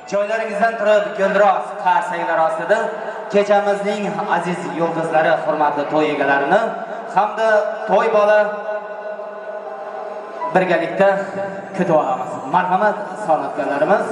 Joylaringizdan turib gulroq qarsaklar ostida kechamizning aziz yulduzlari, hurmatli to'y egalarini hamda to'y bola birgalikda kutib olamiz. Marhamat, san'atkorlarimiz.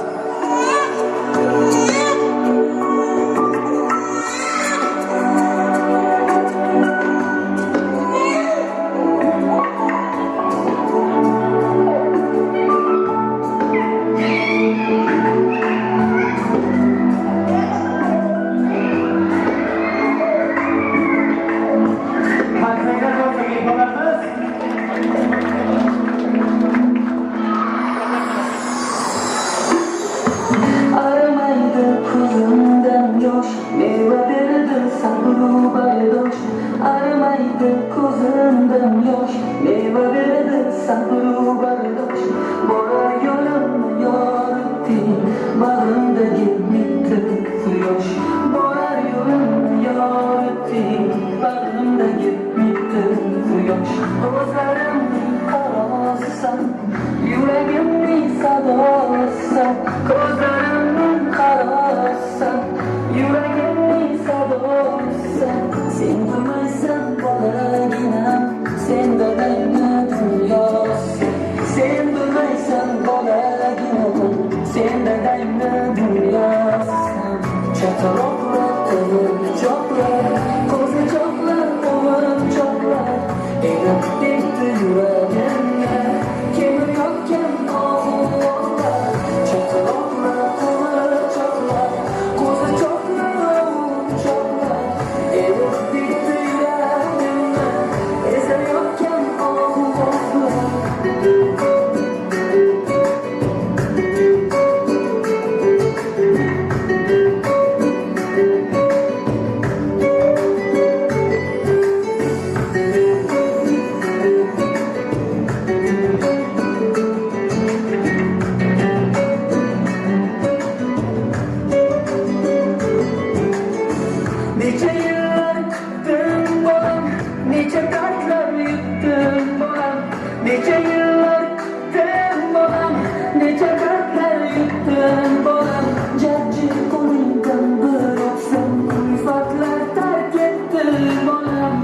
necha yillar kutdim bolam, necha dardlar yutdim bolam, jajji qo'lingdan bir o'psam kulfatlar tark etdi bolam.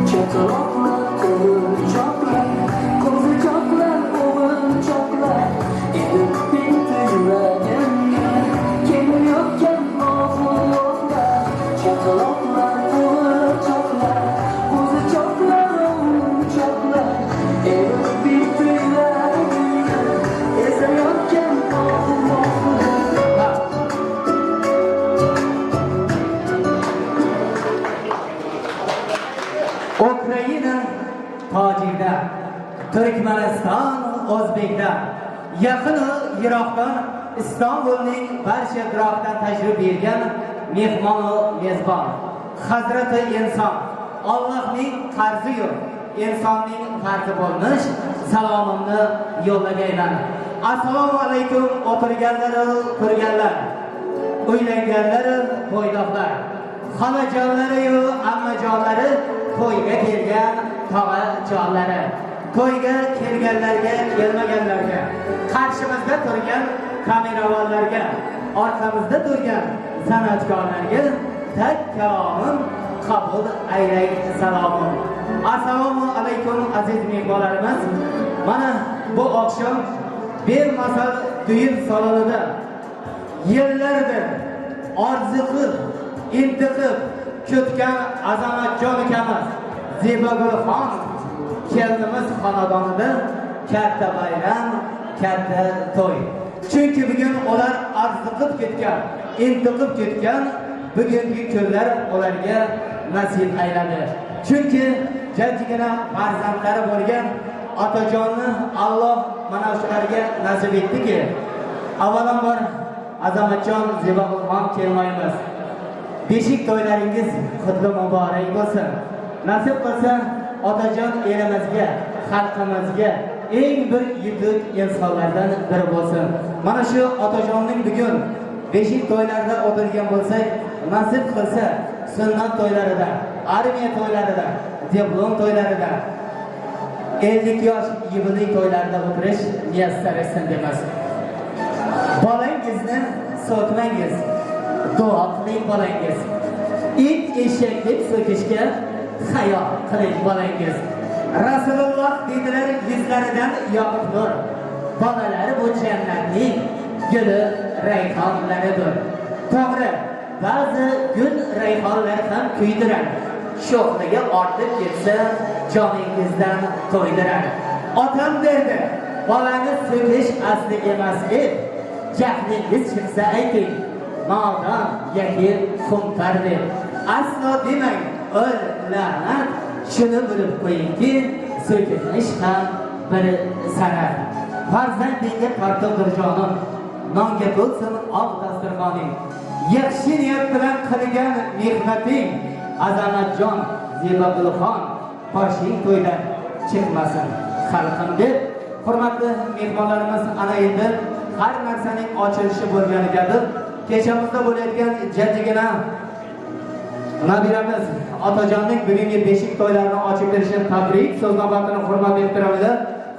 Chaqaloqlar qo'g'irchoqlar, qo'zichoqlar o'g'ilchoqlar, erib bitti yuragimga kelayotgan oxuloqlar. Chaqaloqlar qo'g'irchoqlar, qo'zichoqlar o'g'ilchoqlar, erib bitti yuragimga esayotgan oxuloqlar. Ukraina, Tojikdan, Turkmaniston, O'zbekdan, yaqin Iroqdan, Istanbulning barcha qirg'oqdan tashrif buyurgan mehmon va mezbon, Hazrati inson, Allohning qarzi yo'q, insonning farzi bo'lmish salomimni yo'llagayman. Assalomu alaykum o'tirganlar, turganlar, uylanganlar, to'ydoqlar, xolajonlari yu ammajonlari, to'yga kelgan tog'a-jonlari, to'yga kelganlarga, kelmaganlarga, qarshimizda turgan kameravonlarga, orqamizda turgan san'atkorlarga tak kalomim qabul aylang salomim. Assalomu alaykum aziz mehmonlarimiz. Mana bu oqshom bemasal to'yin salonida yillardir orzu qilib, intiqib kutgan Azamatjon akamiz Zebagulxon kelinimiz xonadonida katta bayram, katta to'y. Chunki bugun ular arziqib ketgan, intiqib ketgan bugungi kunlar ularga nasib ayladi. Chunki jajjigina farzandlari bo'lgan otajonni Alloh mana shularga nasib etdiki, avvalambor Azamatjon Zebagulxon kelmaymiz. Beshik to'ylaringiz qutlu muborak bo'lsin. Nasib qilsa otajon elimizga, xalqimizga eng bir yetuk insonlardan biri bo'lsin. Mana shu otajonning bugun beshik to'ylarida o'tirgan bo'lsak, nasib qilsa sunnat to'ylarida, armiya to'ylarida, diplom to'ylarida, 50 yosh yubiley to'ylarida o'tirish muyassar etsin demiz. Bolangizni so'kmangiz, duo qiling bolangiz. It eshak deb so'kishga hayo qiling bolangiz. Rasululloh dedilar, yuzlaridan yoqib nur. Bolalari bu jannatning guli, rayhonlaridir. To'g'ri, ba'zi gul, rayhonlar ham kuydirar. Sho'xligi ortib ketsa, joningizdan to'ydirar. Otam derdi, bolangiz so'kish asli emas edi. Jahlingiz chiqsa ayting, nodon yoki xuntar deb. Aslo demang, o'l la'nat. Shuni bilib qo'yingki, so'kilish ham bir san'at. Farzandingga tortibdir jonim, nonga to'lsin oq dasturxoning. Yaxshi niyat bilan qilgan mehnating, Azamatjon Zebagulxon, boshing to'ydan chiqmasin xalqim deb. Hurmatli mehmonlarimiz, ana endi har narsaning ochilishi bo'lgani kabi kechamizda bo'layotgan jajjigina nabiramiz otajonning bugungi beshik to'ylarini ochib berishini tabrik so'z navbatini hurmat ehtiromida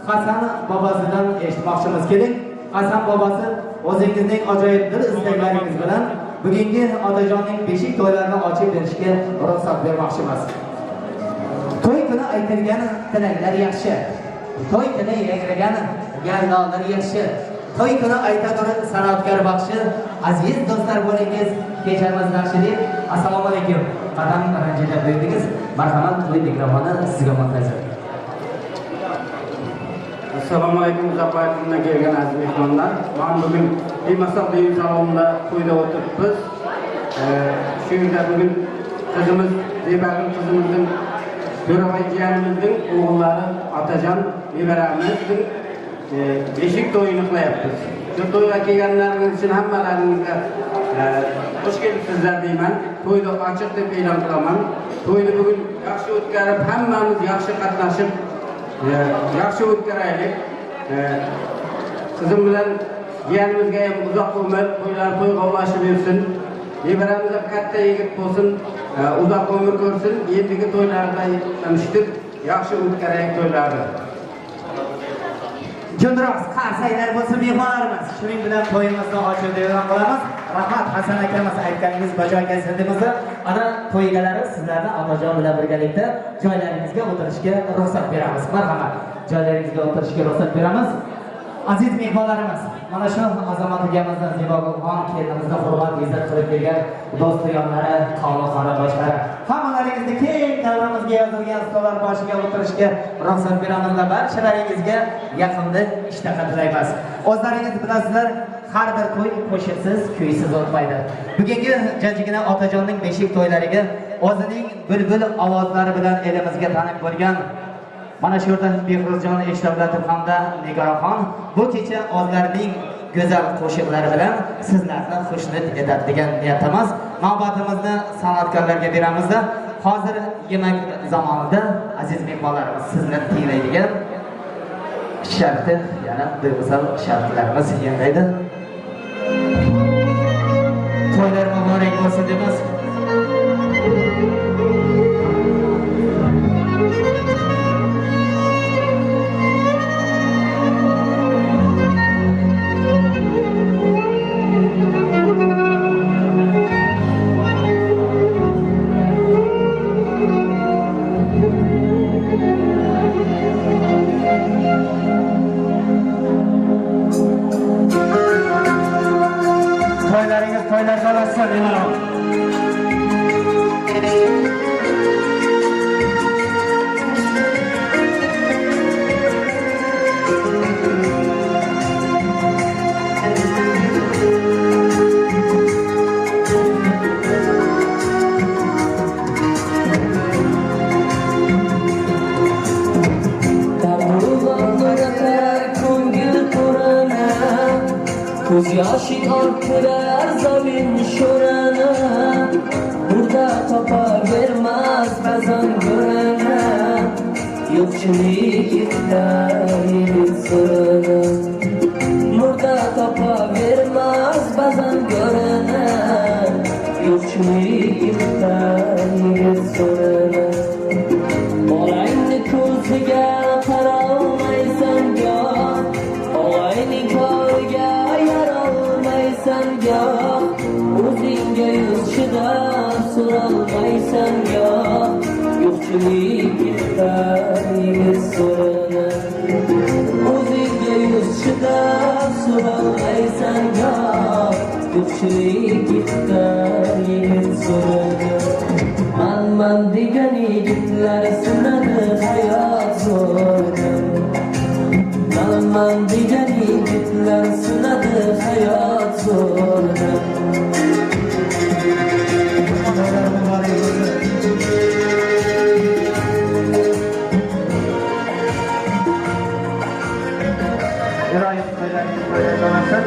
Hasan bobosidan eshitmoqchimiz. Keling, Hasan bobosi o'zingizning ajoyib dil istaklaringiz bilan bugungi otajonning beshik to'ylarini ochib berishga ruxsat bermoqchimiz. To'y kuni aytilgan tilaklar yaxshi, to'y kuni yangragan yallolar yaxshi, to'y kuni aytadur san'atkor baxshi. Aziz do'stlar, bo'lingiz, kechamiz yaxshi deb. Assalomu alaykum. Qadam ranjida berdingiz. Marhamat, to'y mikrofoni sizga muntazir. Assalomu alaykum, uzoqlardan kelgan aziz mehmonlar. Men bugun bemasal to'y salonida to'yda o'tiribmiz. Shu yerda bugun qizimiz Zebagul qizimizning Jo'rabay jiyanimizning o'g'illari Otajon nevaramizning beshik to'yini qilyapmiz. Shu to'yga kelganlarimiz uchun hammalaringizga xush kelibsizlar deyman. To'yni ochiq deb e'lon qilaman. To'yni bugun yaxshi o'tkazib, hammamiz yaxshi qatnashib, yaxshi o'tkazaylik. Qizim bilan jiyanimizga ham uzoq umr, to'ylar to'y qolashib yursin. Nevaramiz ham katta yigit bo'lsin. uzak ömür görsün, endigi toylarda tanıştık, yaxşı o'tkazaylik toylarni. Jundroq qarsaylar bo'lsa mehmonlarimiz. Shuning bilan to'yimizni ochib e'lon qilamiz. Rahmat Hasan akamiz aytganingiz bajoyiga sildimizni. Ana to'y egalari sizlarni otajon bilan birgalikda joylaringizga o'tirishga ruxsat beramiz. Marhamat. Joylaringizga o'tirishga ruxsat beramiz. Aziz mehmonlarimiz, mana shu azamat akamizni Zebogulxon kelinimizni hurmat izzat qilib bergan do'st yonlari, qavli qarindoshlari, hammalaringizni keng davramizga yozilgan stollar boshiga o'tirishga ruxsat beramiz va barchalaringizga yaqinda ishtaha tilaymiz. O'zlaringiz bilasizlar, har bir to'y qo'shiqsiz, kuysiz o'tmaydi. Bugungi jajjigina otajonning beshik to'ylariga o'zining bulbul ovozlari bilan elimizga tanib bo'lgan mana shu yerda Behruzjon Eshtovlatov hamda Nigoraxon bu kecha o'zlarining go'zal qo'shiqlari bilan sizlarni xushnud etadi degan niyatimiz. Navbatimizni san'atkorlarga beramizda. Hozir yemak zamonida aziz mehmonlarimiz sizni tinglaydigan sharti, yana duyg'usal shartlarimiz yangaydi. To'ylar muborak bo'lsin deymiz. Toylaringiz toylar bo'lsin, deyman. Ko'z yoshi orttirar zamin sho'rana, burada topavermas ba'zan go'rana, yo'qchilik itar yigit so'rana, burada topavermas ba'zan go'rana, yo'qchilik itar yigit so'rana. Bolangni ko'ziga qarolmaysan jon, og'ayning koriga yarolmaysan jon, o'zingga yuz chidab so'rolmaysan jon, yo'qchilik itar yigit so'rana, o'zingga yuz chidab so'rolmaysan jon, yo'qchilik itar yigit so'rana. Man degan yigitlar sinadi hayot zo'rda, man degan yigitlar sinadi hayot zo'rda. Iroyat to'ylaringiz bo'lsin.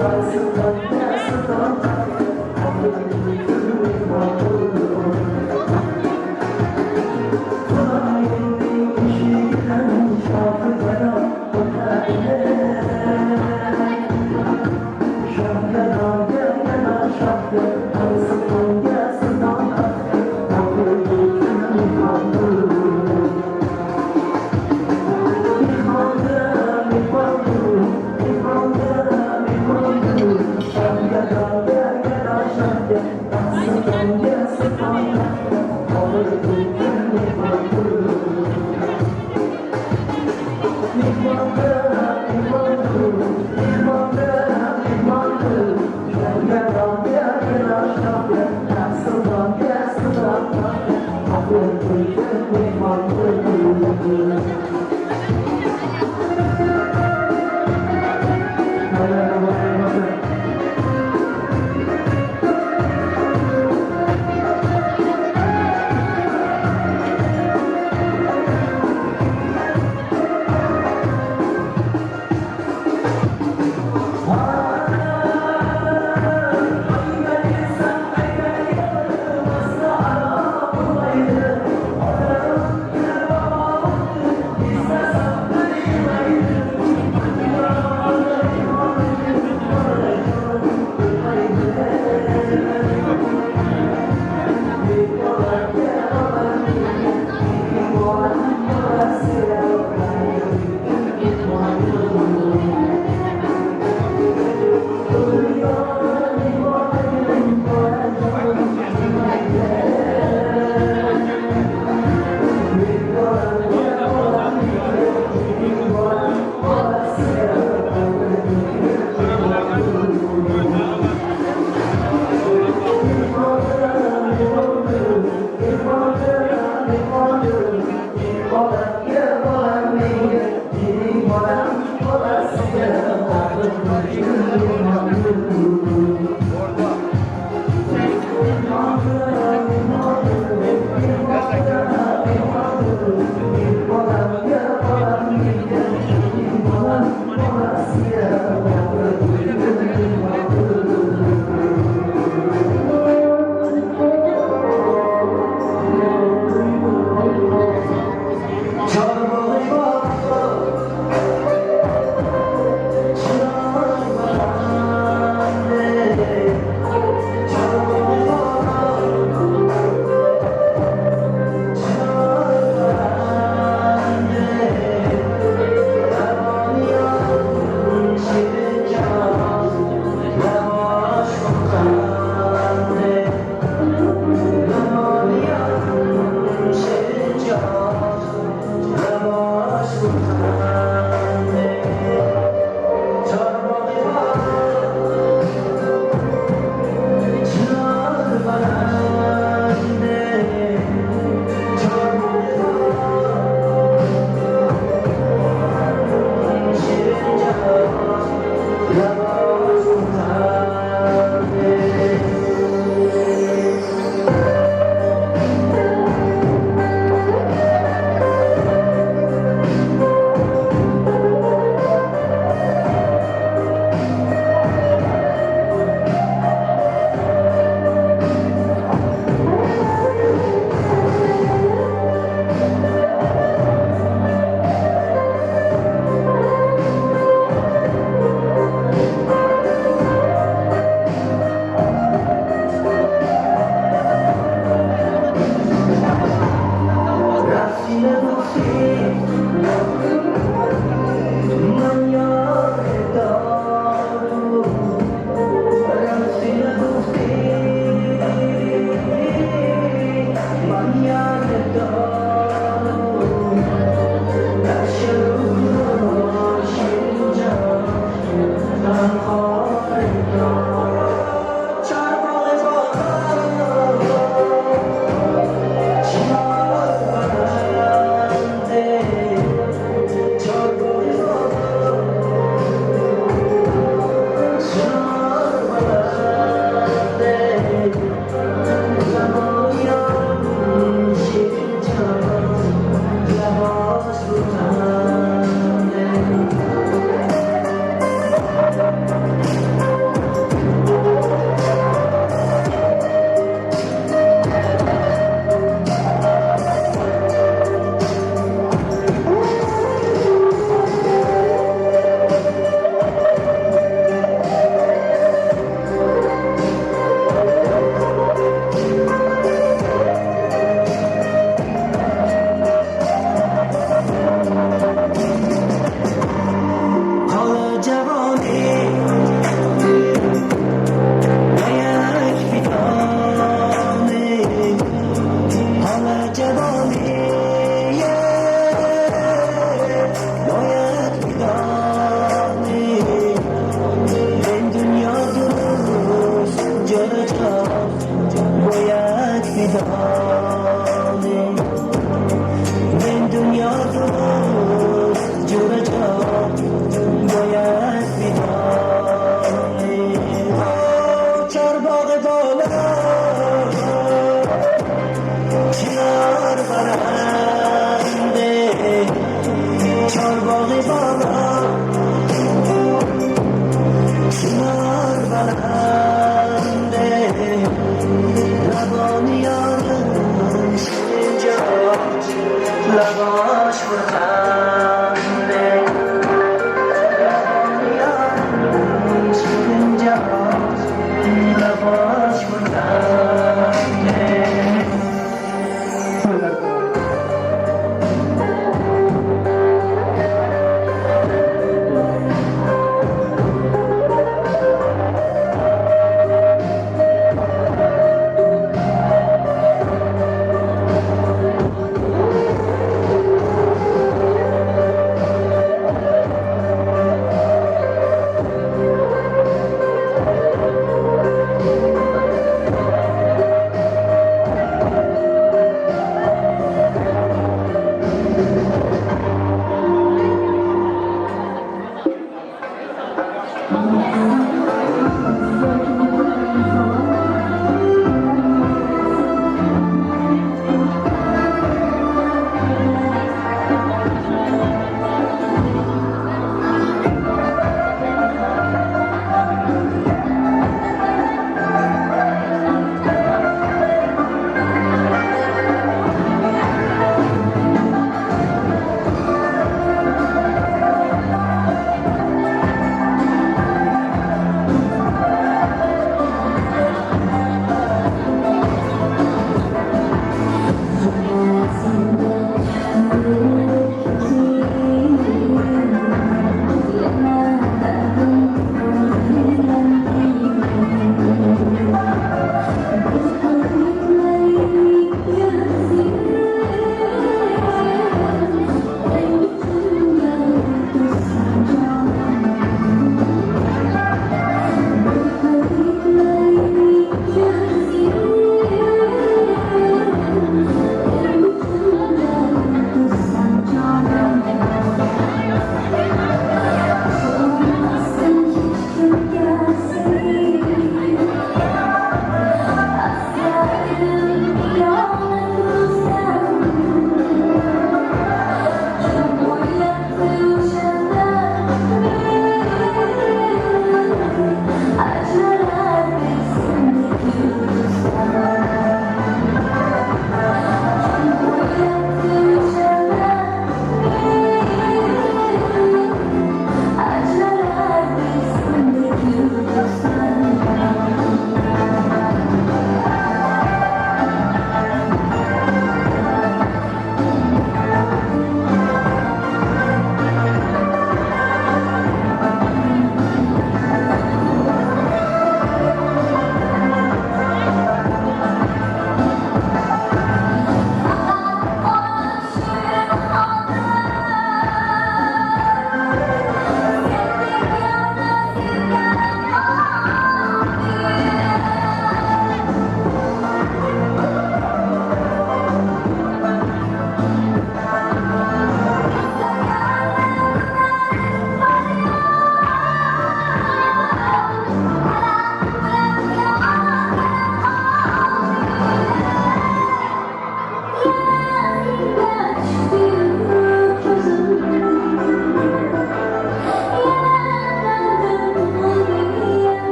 Thank you.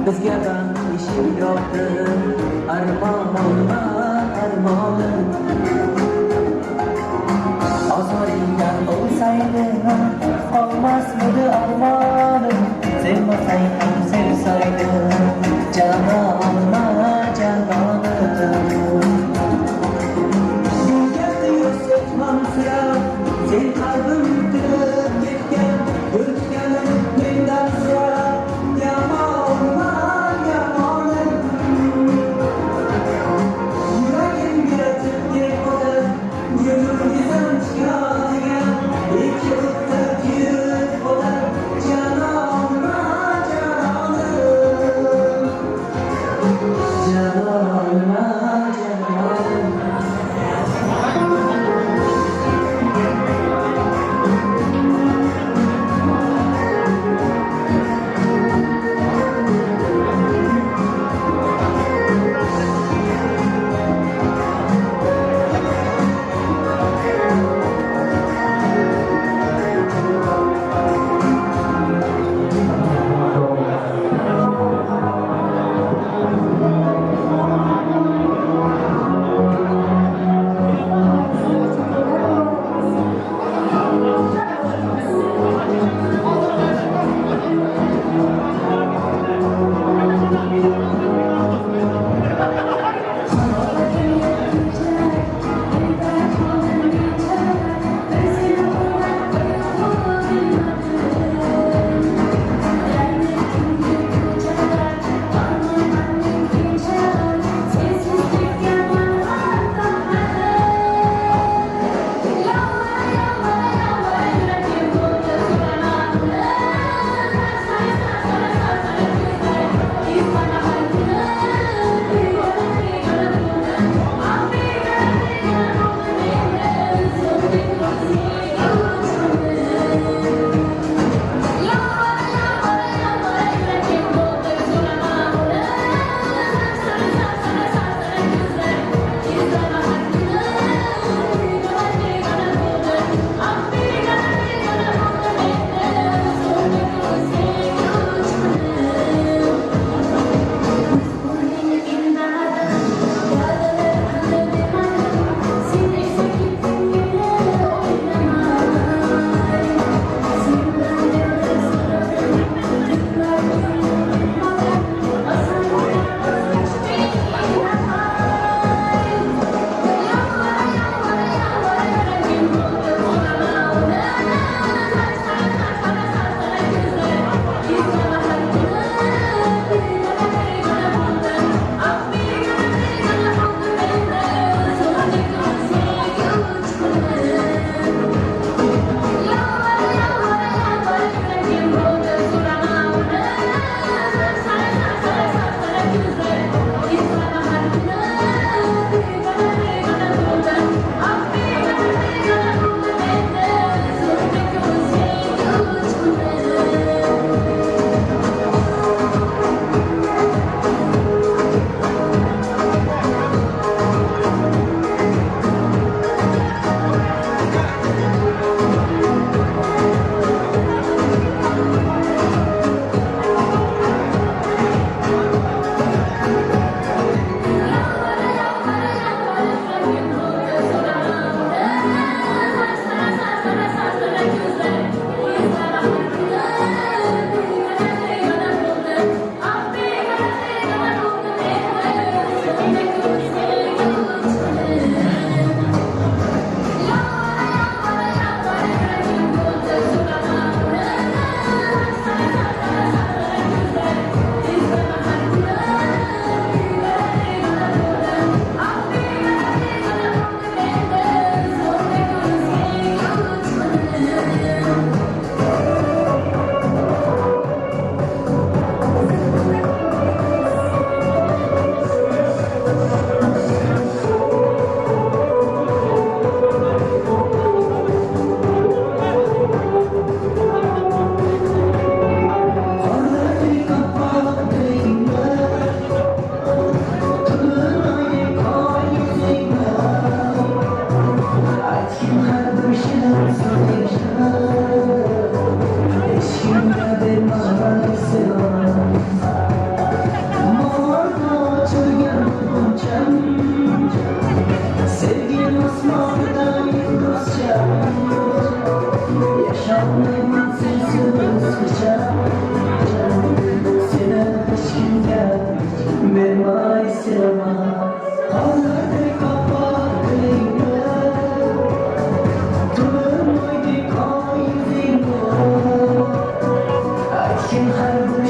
Bizga ham eshik yopdi, armonim, armonim. Ozoringdan bo'lsaydi, qolmasmidi armonim. Sevmasang ham sevsaydi, janonim, janonim. Yurganda yursak ham sira, sen qalbim tilib ketgan, o'tganim mendan so'rab,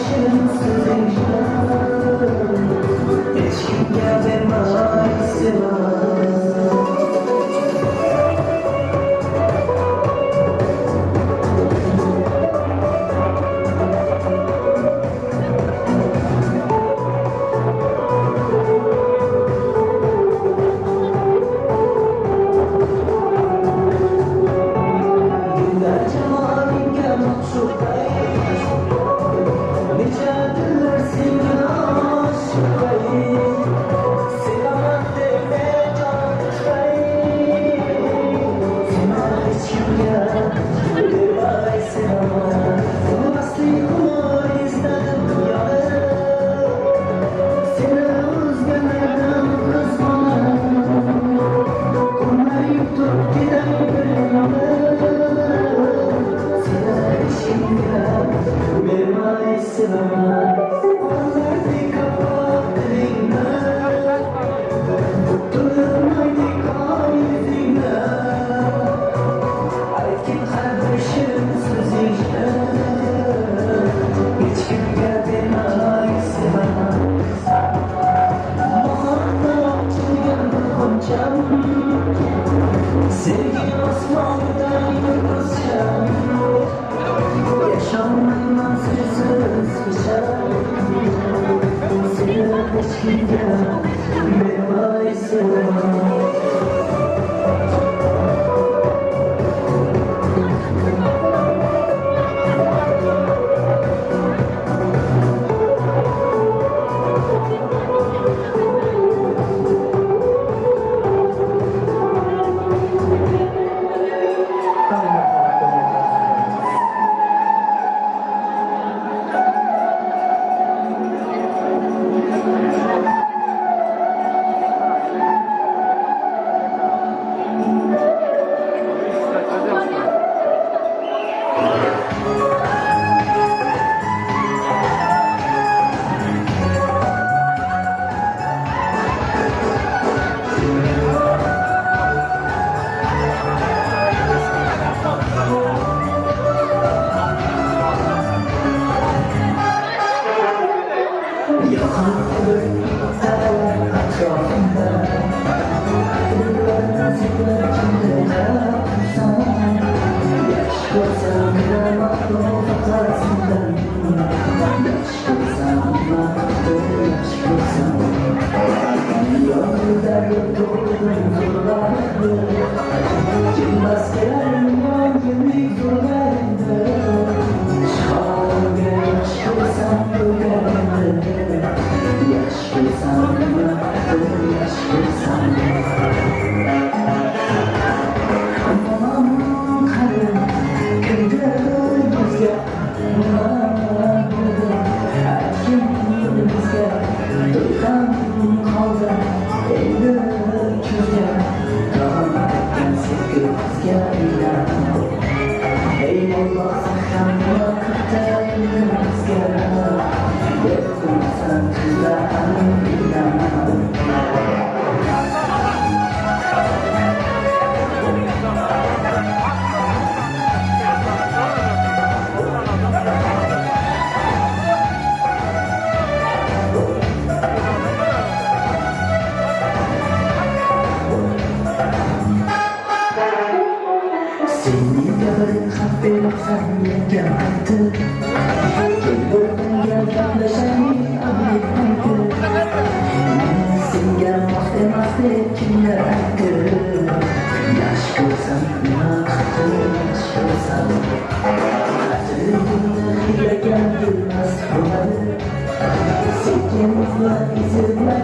shirin so'zinglar hech kimga bermaysilar. Sevgi osmandan yıldızcan yaşamdan sessiz geçer. Seni hiç kimse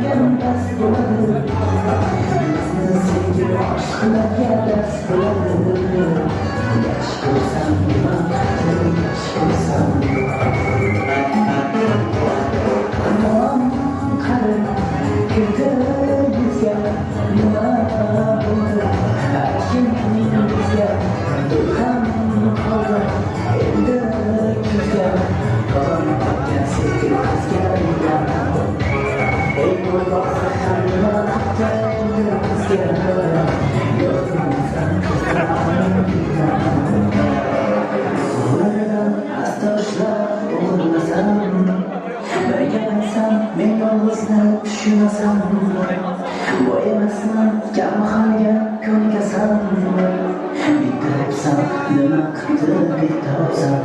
vermezsin. Sonradan asla olmasam Boyasını düşünasam boyamasam kambag'alga ko'nikasan bitiribsan nima qilib bitiribsan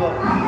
bol.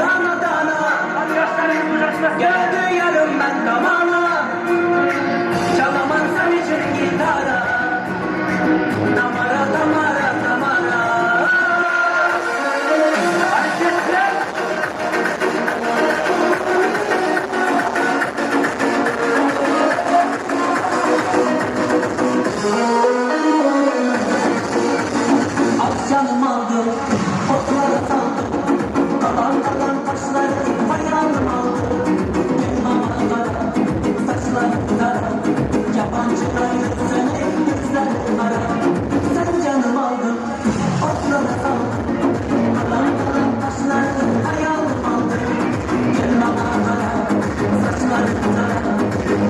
dana dana. Geldi yarımdan damana. Çalamam sen için gitara. Damara damara damara. Hareketler. Akşamım aldım, otlara saldım. Kalan kalan taşları ayağım aldım. Elmalara, saçlara, yabancılar yüzüne gözler ara. Sen canım aldım, otlara saldım. Kalan kalan taşları ayağım aldım. Elmalara, saçlara,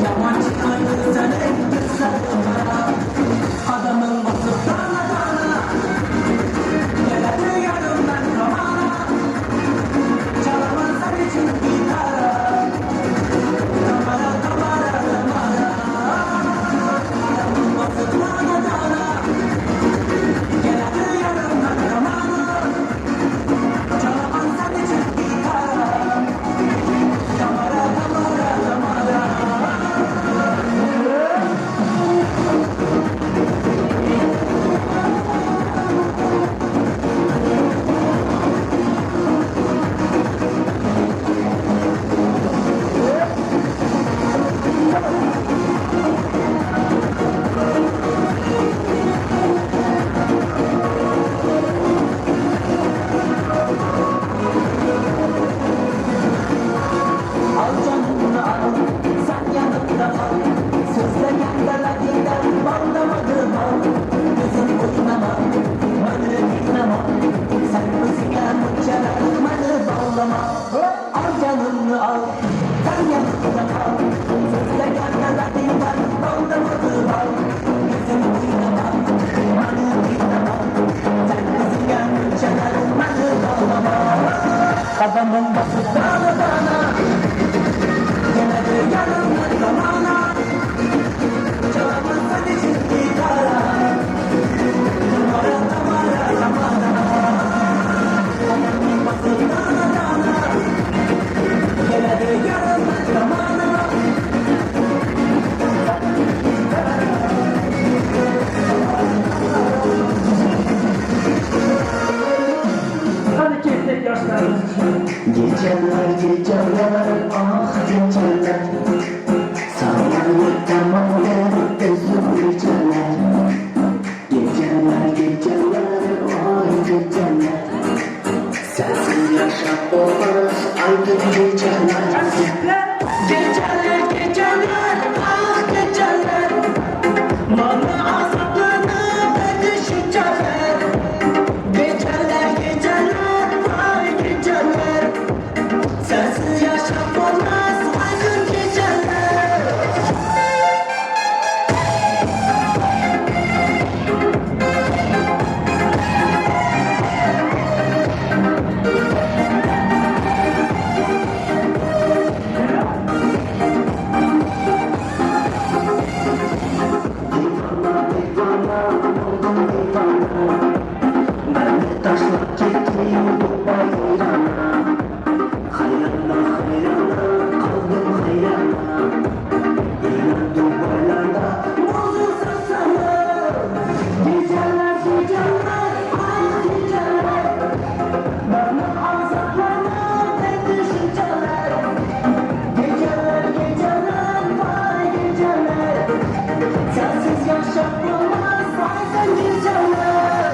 yabancılar yüzüne gözler ara. Adamın basıp dana dana. Geldi yarımdan zamana. Çalamaz sen için gitara. Damara damara damara. Adamın basıp dana dana. Geldi yarımdan zamana. Çalamaz sen için gitara. Damara damara damara. Al canını al, sen yanımda kal. Sözle gendelediğinden bağlamadım al. Gözüm oynama, bana dinleme. Sen müziğe mutçalar, bana bağlama. Al canını al, sen yanımda kal. Sözle gendelediğinden bağlamadım al. Gözüm oynama, bana dinleme. Sen müziğe mutçalar, bana bağlama. Adamın bası dana dana. Geldi yarımdan zamana. Çalamaz sen için gitara. Damara damara damara. Adamın bası dana dana. Geldi yarımdan zamana. Hadi kestik yaşlarımız. Geceler geceler ah geceler Sağlık tamamen gözüm geceler Geceler geceler ah geceler Sensiz yaşam olmaz aydın geceler Geceler geceler ah geceler. Bana azaplanıp düşünceler. Geceler geceler ah geceler. Sensiz yaşam olmaz aydın geceler. Ben de taşla çektiğim bu bayrağına Hayrana hayrana kaldım hayrana İnan duvarlarda Olursa sana. Geceler geceler ah geceler. Bana azaplanıp düşünceler. Geceler geceler ah geceler. Sensiz yaşam olmaz aydın geceler.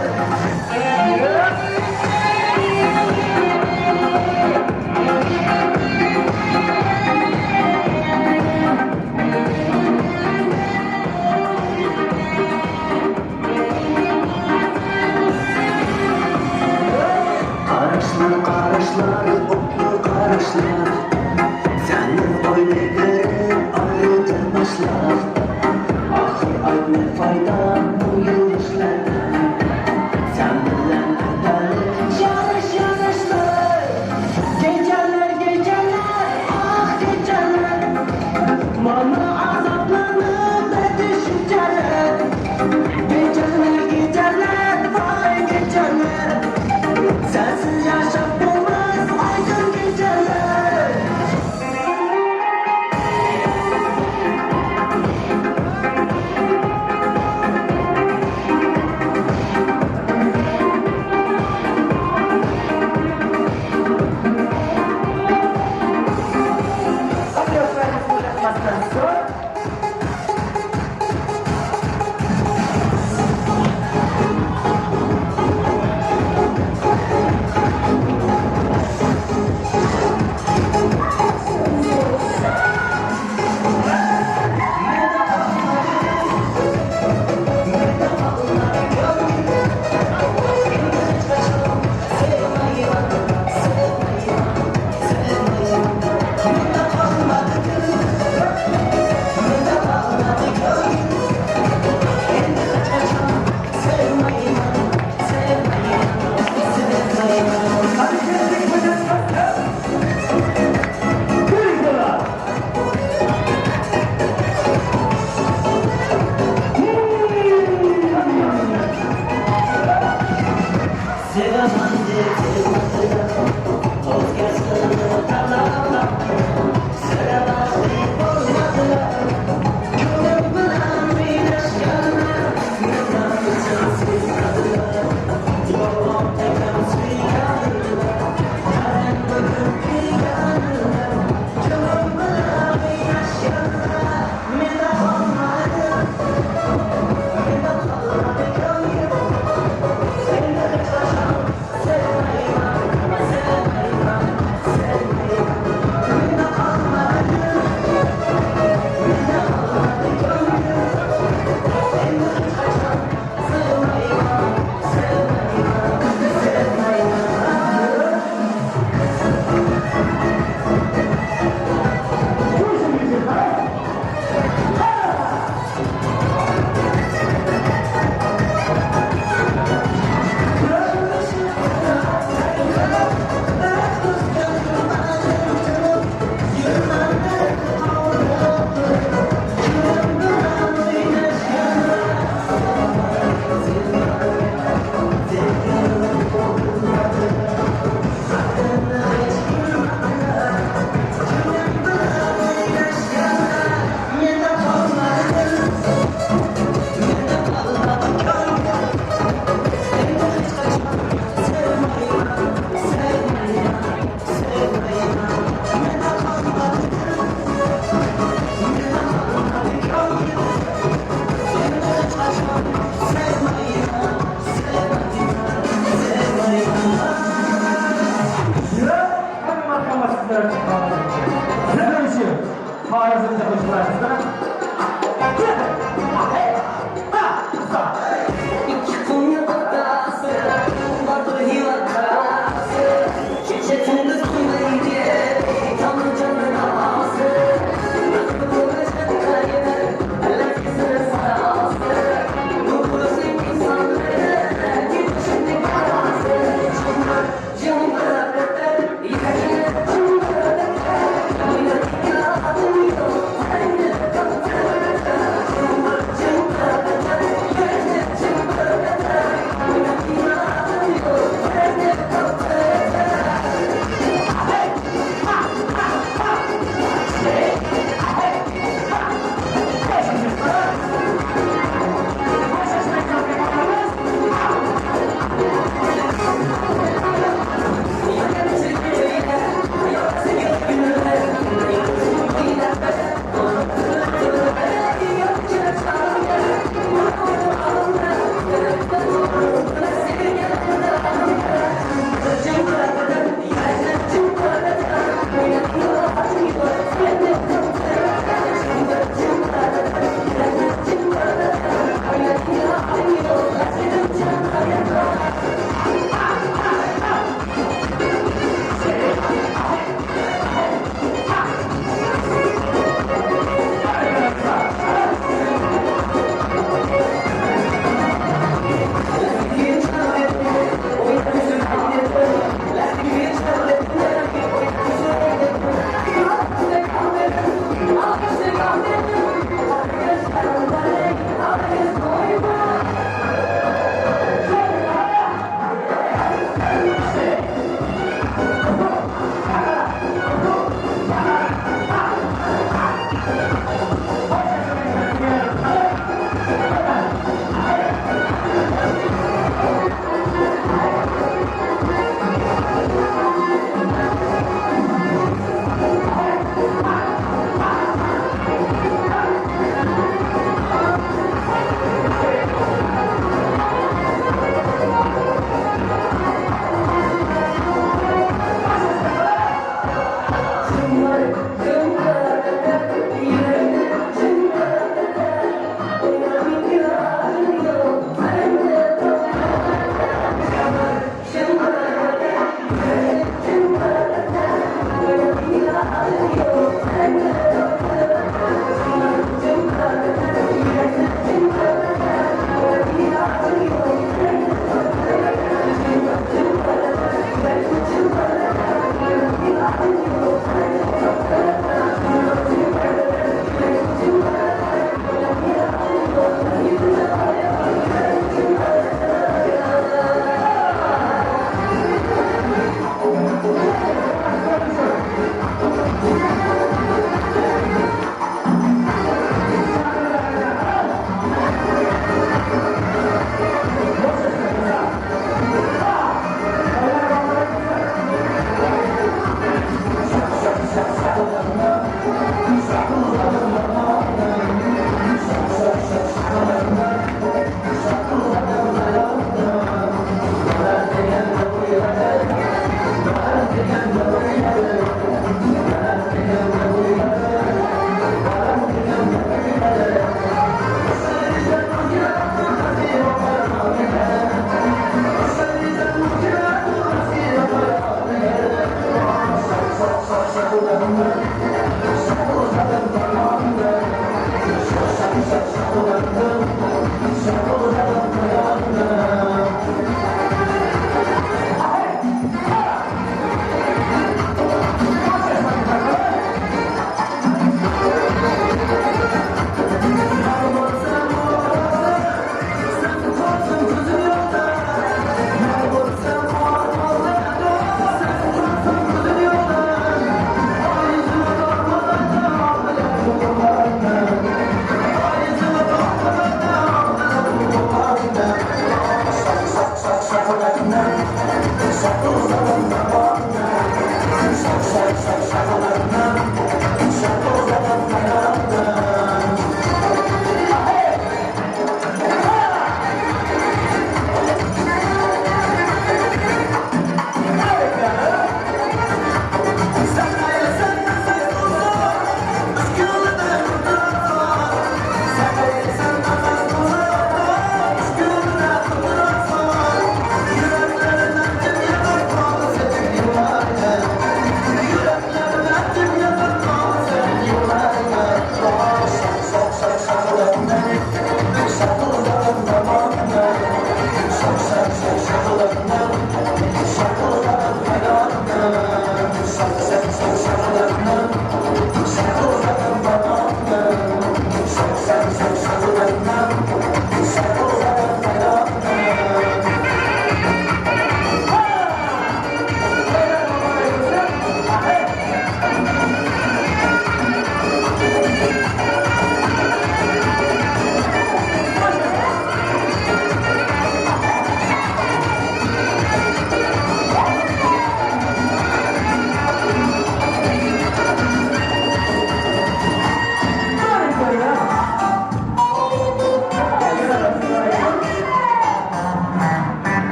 Karışlar karışlar oklu karışlar Senin oynadığın ayrıca başlar Ahir ay ne fayda bu yürüyüşlerden Sen bilen ederim Yanlış yanlışlar. Geceler geceler ah geceler. Bana azaplanıp düşünceler. Geceler geceler vay geceler. Sensiz yaşam olmaz aydın geceler. Sizler için Harazm'da hoşlarsınız.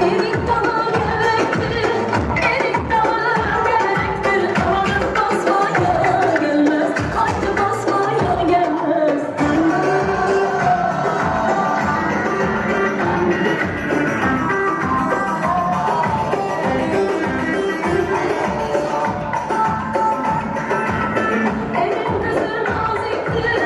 Erik dalı gerektir, erik dalı gerektir. Amanın basmaya gelmez, haydi basmaya gelmez. Elin kızı naziktir,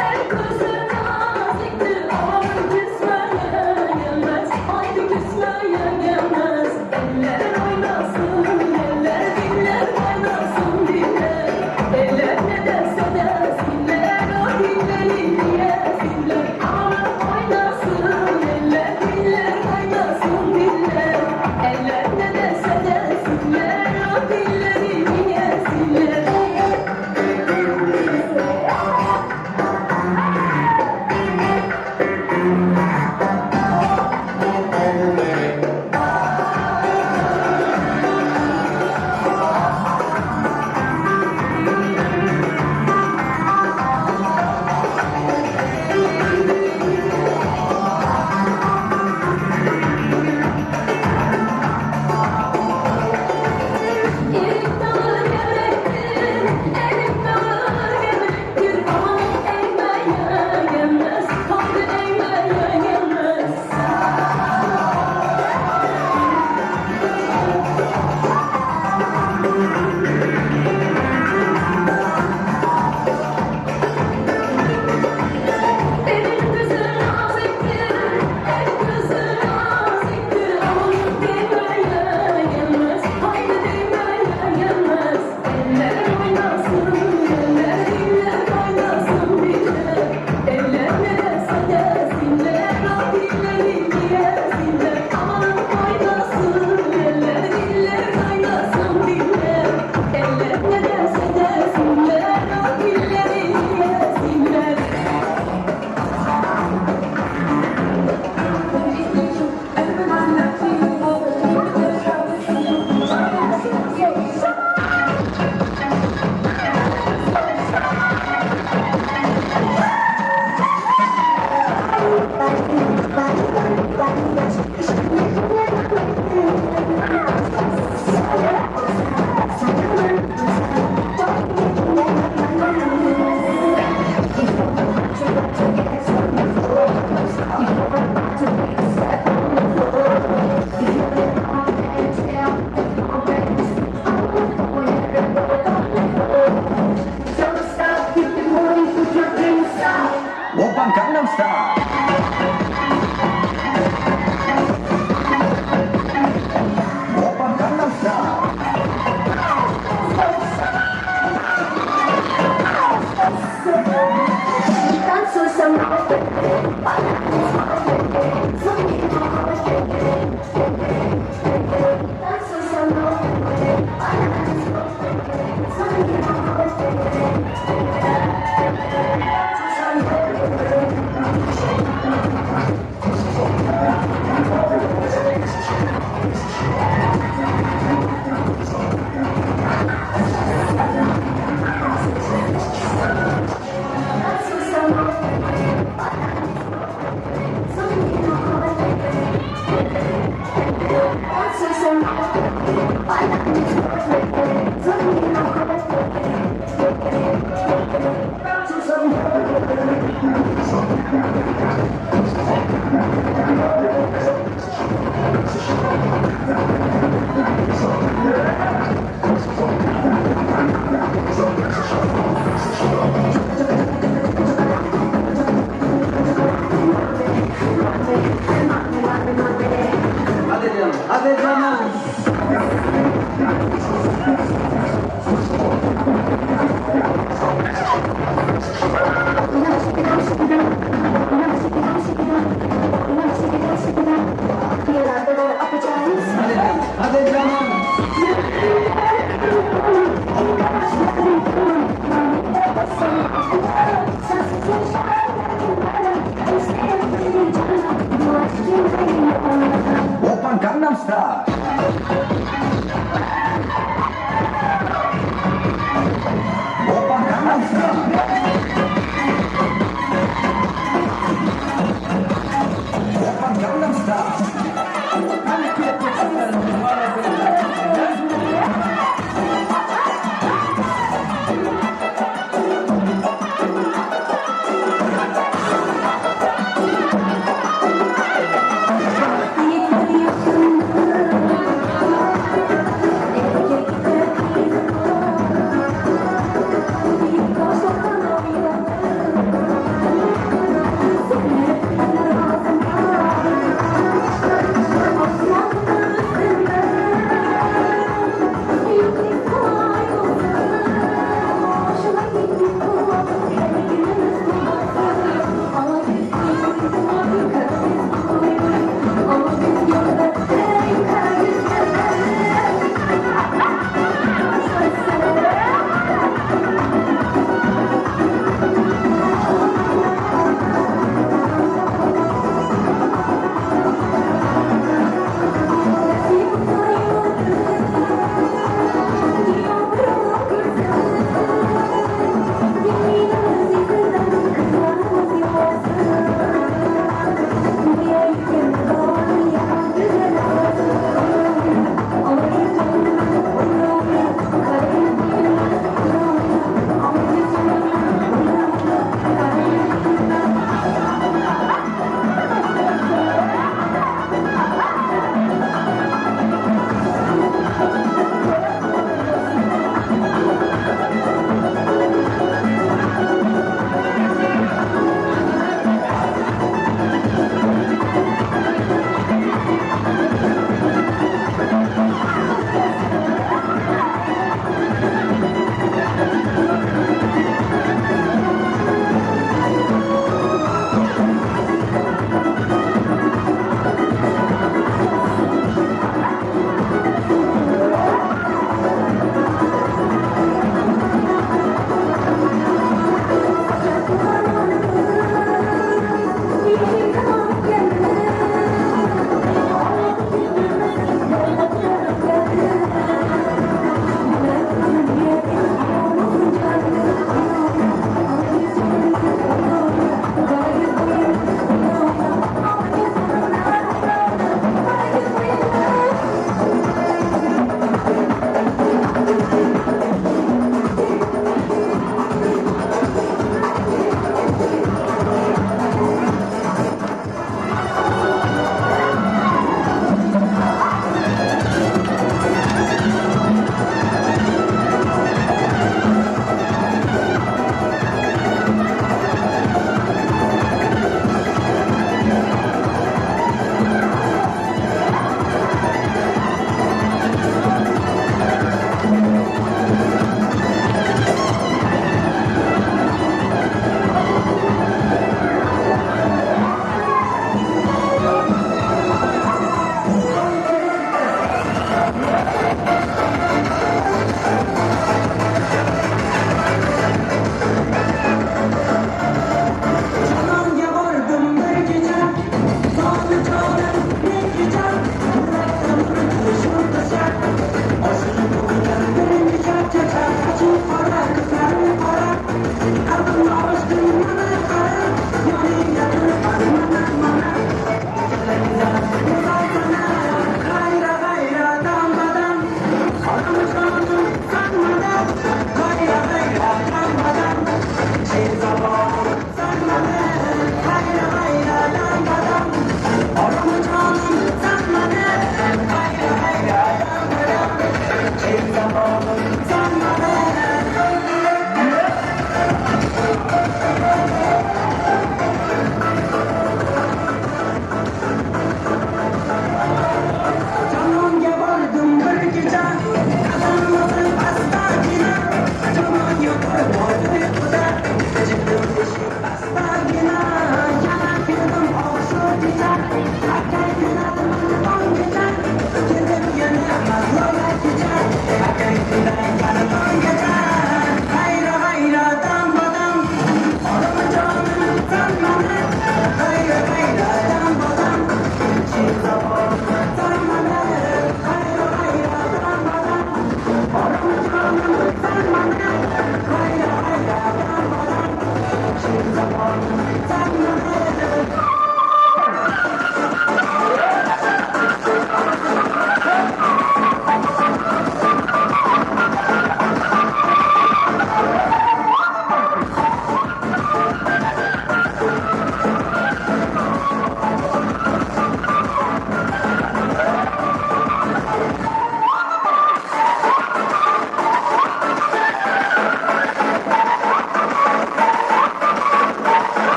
el kızı naziktir. Amanın küsmeye gelmez, haydi küsmeye gelmez. Eller oynasın, eller diller oynasın diller. Eller ne derse desinler, o dilleri yesinler. Amanın oynasın, eller diller oynasın diller. Eller ne derse desinler, o dilleri yesinler. Erik dalı gerektir, erik dalı gerektir. Amanın eğmeye gelmez, haydi eğmeye gelmez. Elin kızı naziktir, el kızı naziktir. Amanın değmeye gelmez, haydi değmeye gelmez. Eller oynasın, eller diller oynasın diller. Eller ne derse desinler, o dilleri yesinler. Amanın oynasın, eller diller oynasın diller. Eller ne derse desinler, o dilleri yesinler. Oppan Gangnam Style. Oppan Gangnam Style. Hadi canım. Hadi canım. Oppan Gangnam Style. Oppan Gangnam Style. Oppan Gangnam Style.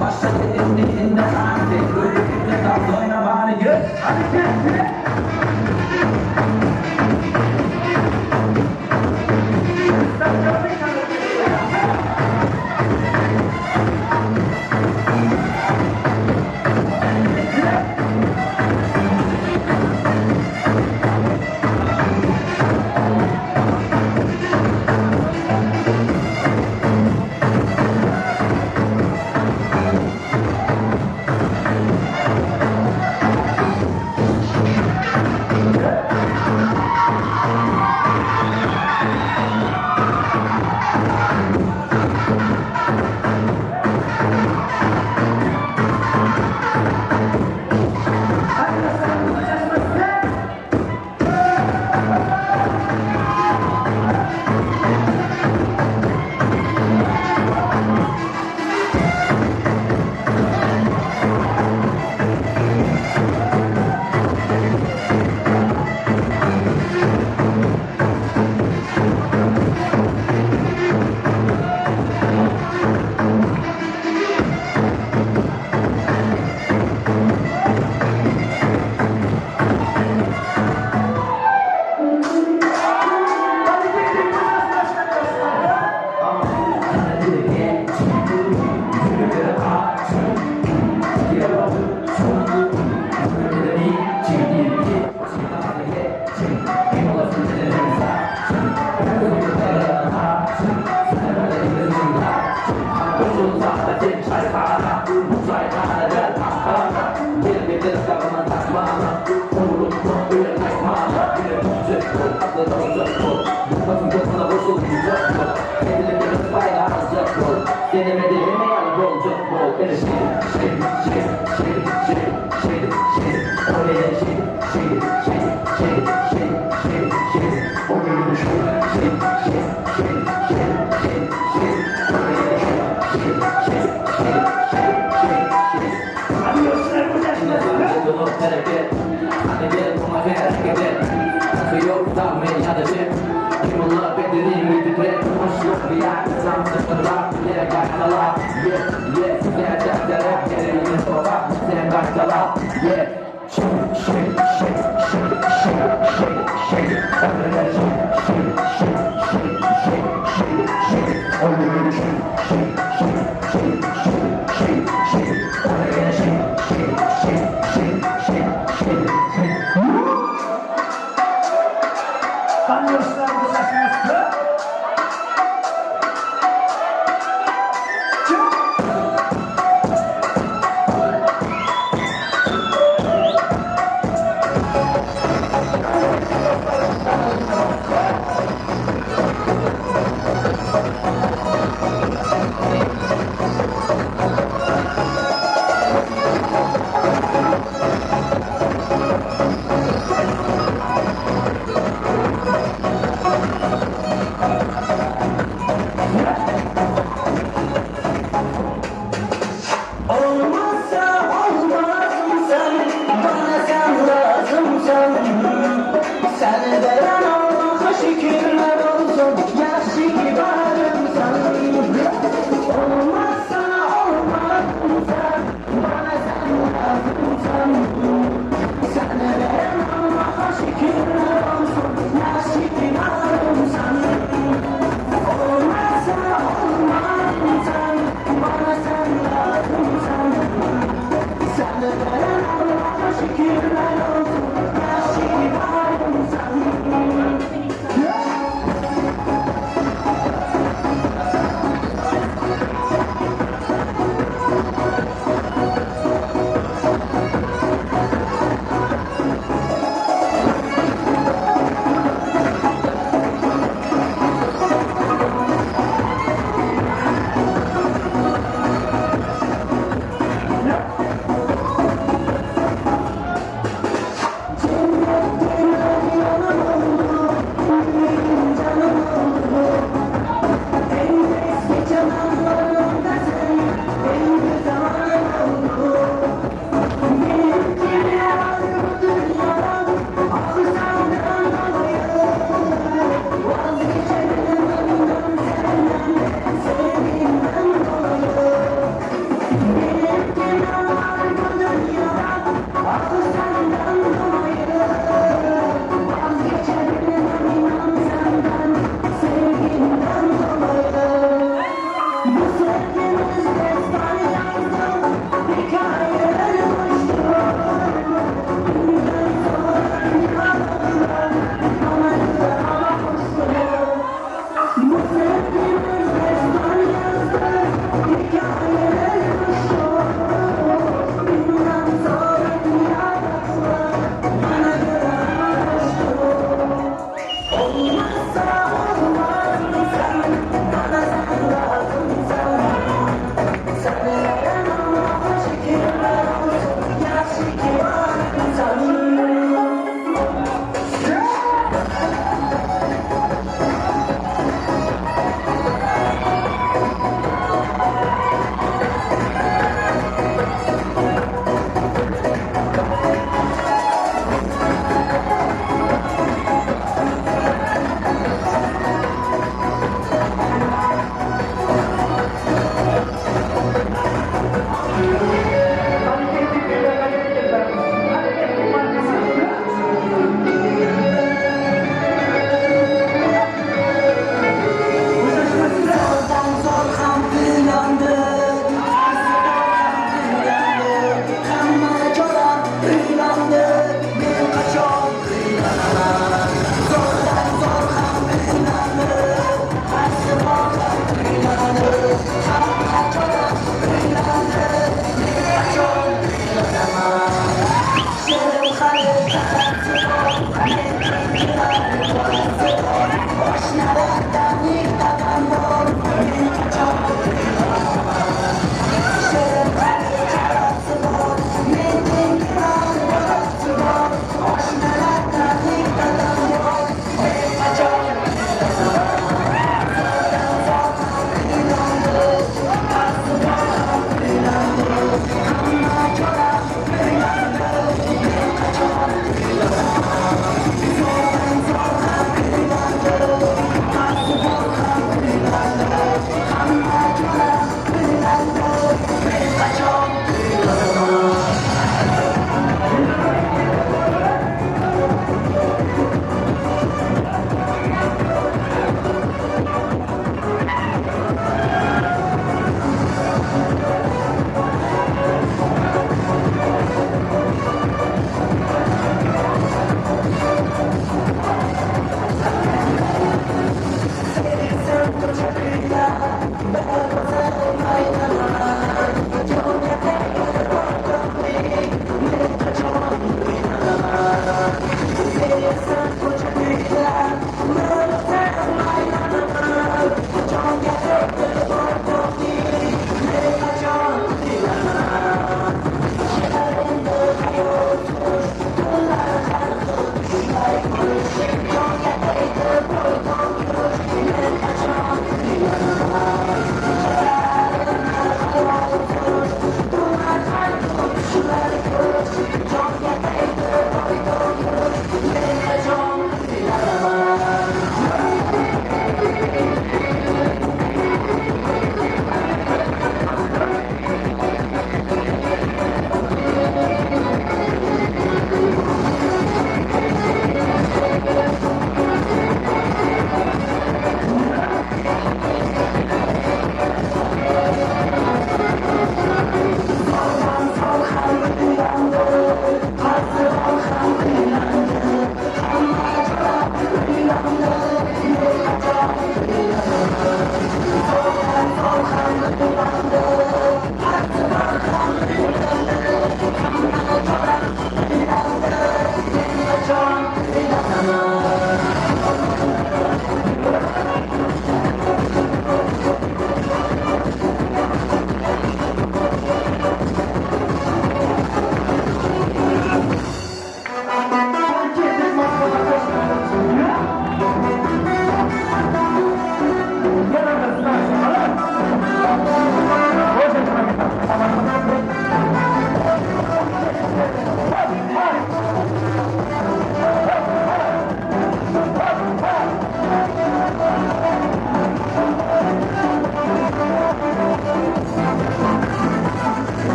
Başladı elinde sahne Öyle kaldı oynamanı gör Hadi gel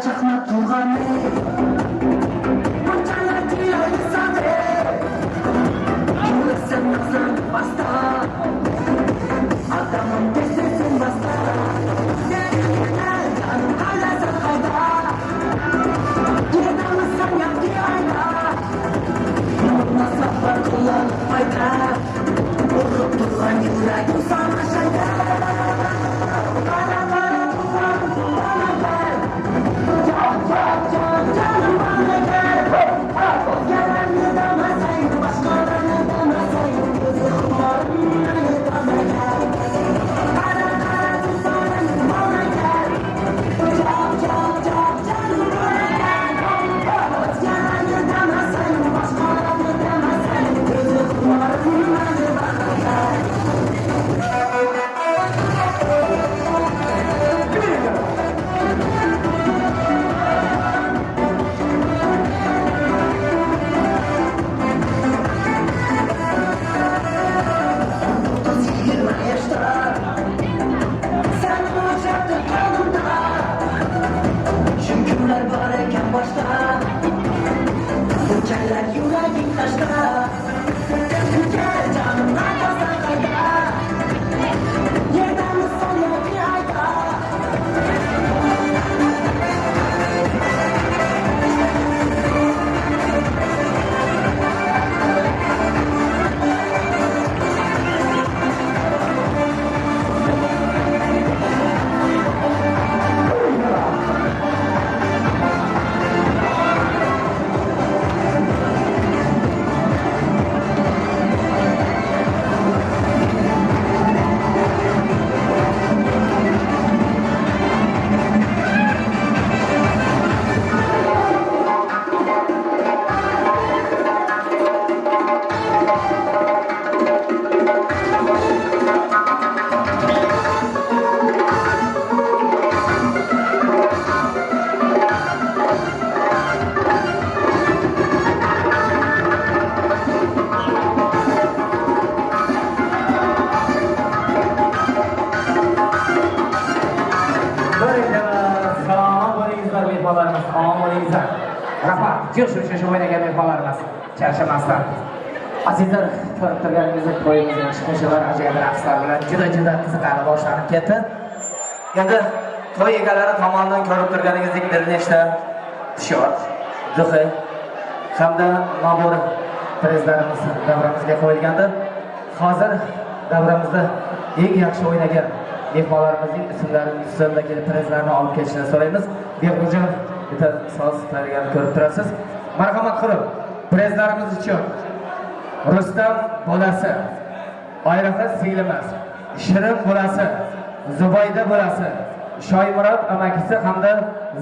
chaqnab turgani bunchalar chiroyli sade yurasan nazar basta adamim desin basta canım hala sakayda yedamızsan yaptı ayda yoluna saflar kullan fayda vurup duran yüreğim sana şayda Şu oynagan mehmonlarimiz charchamasdan azizlar ko'rib turganingizdek to'yimizning chiqishilar ajoyib raqslar bilan juda qiziqarli boshlanib ketdi. Endi to'y egalari tomonidan ko'rib turganingizdek bir nechta tishort, duxi hamda ma'mur prezlarimiz davramizga qo'yilgandi. Hozir davramizda eng yaxshi o'ynagan mehmonlarimizning ismlarini yuzidagi prezlarni olib kelishni so'raymiz. Berg'ujon bitta so'z tayyorgarlik ko'rib turasiz. Marhamat qilib prezlarimiz uchun Rustam bolasi, Oyrafa singilimiz, Shirin bolasi, Zubayda bolasi, Shoymurod amakisi hamda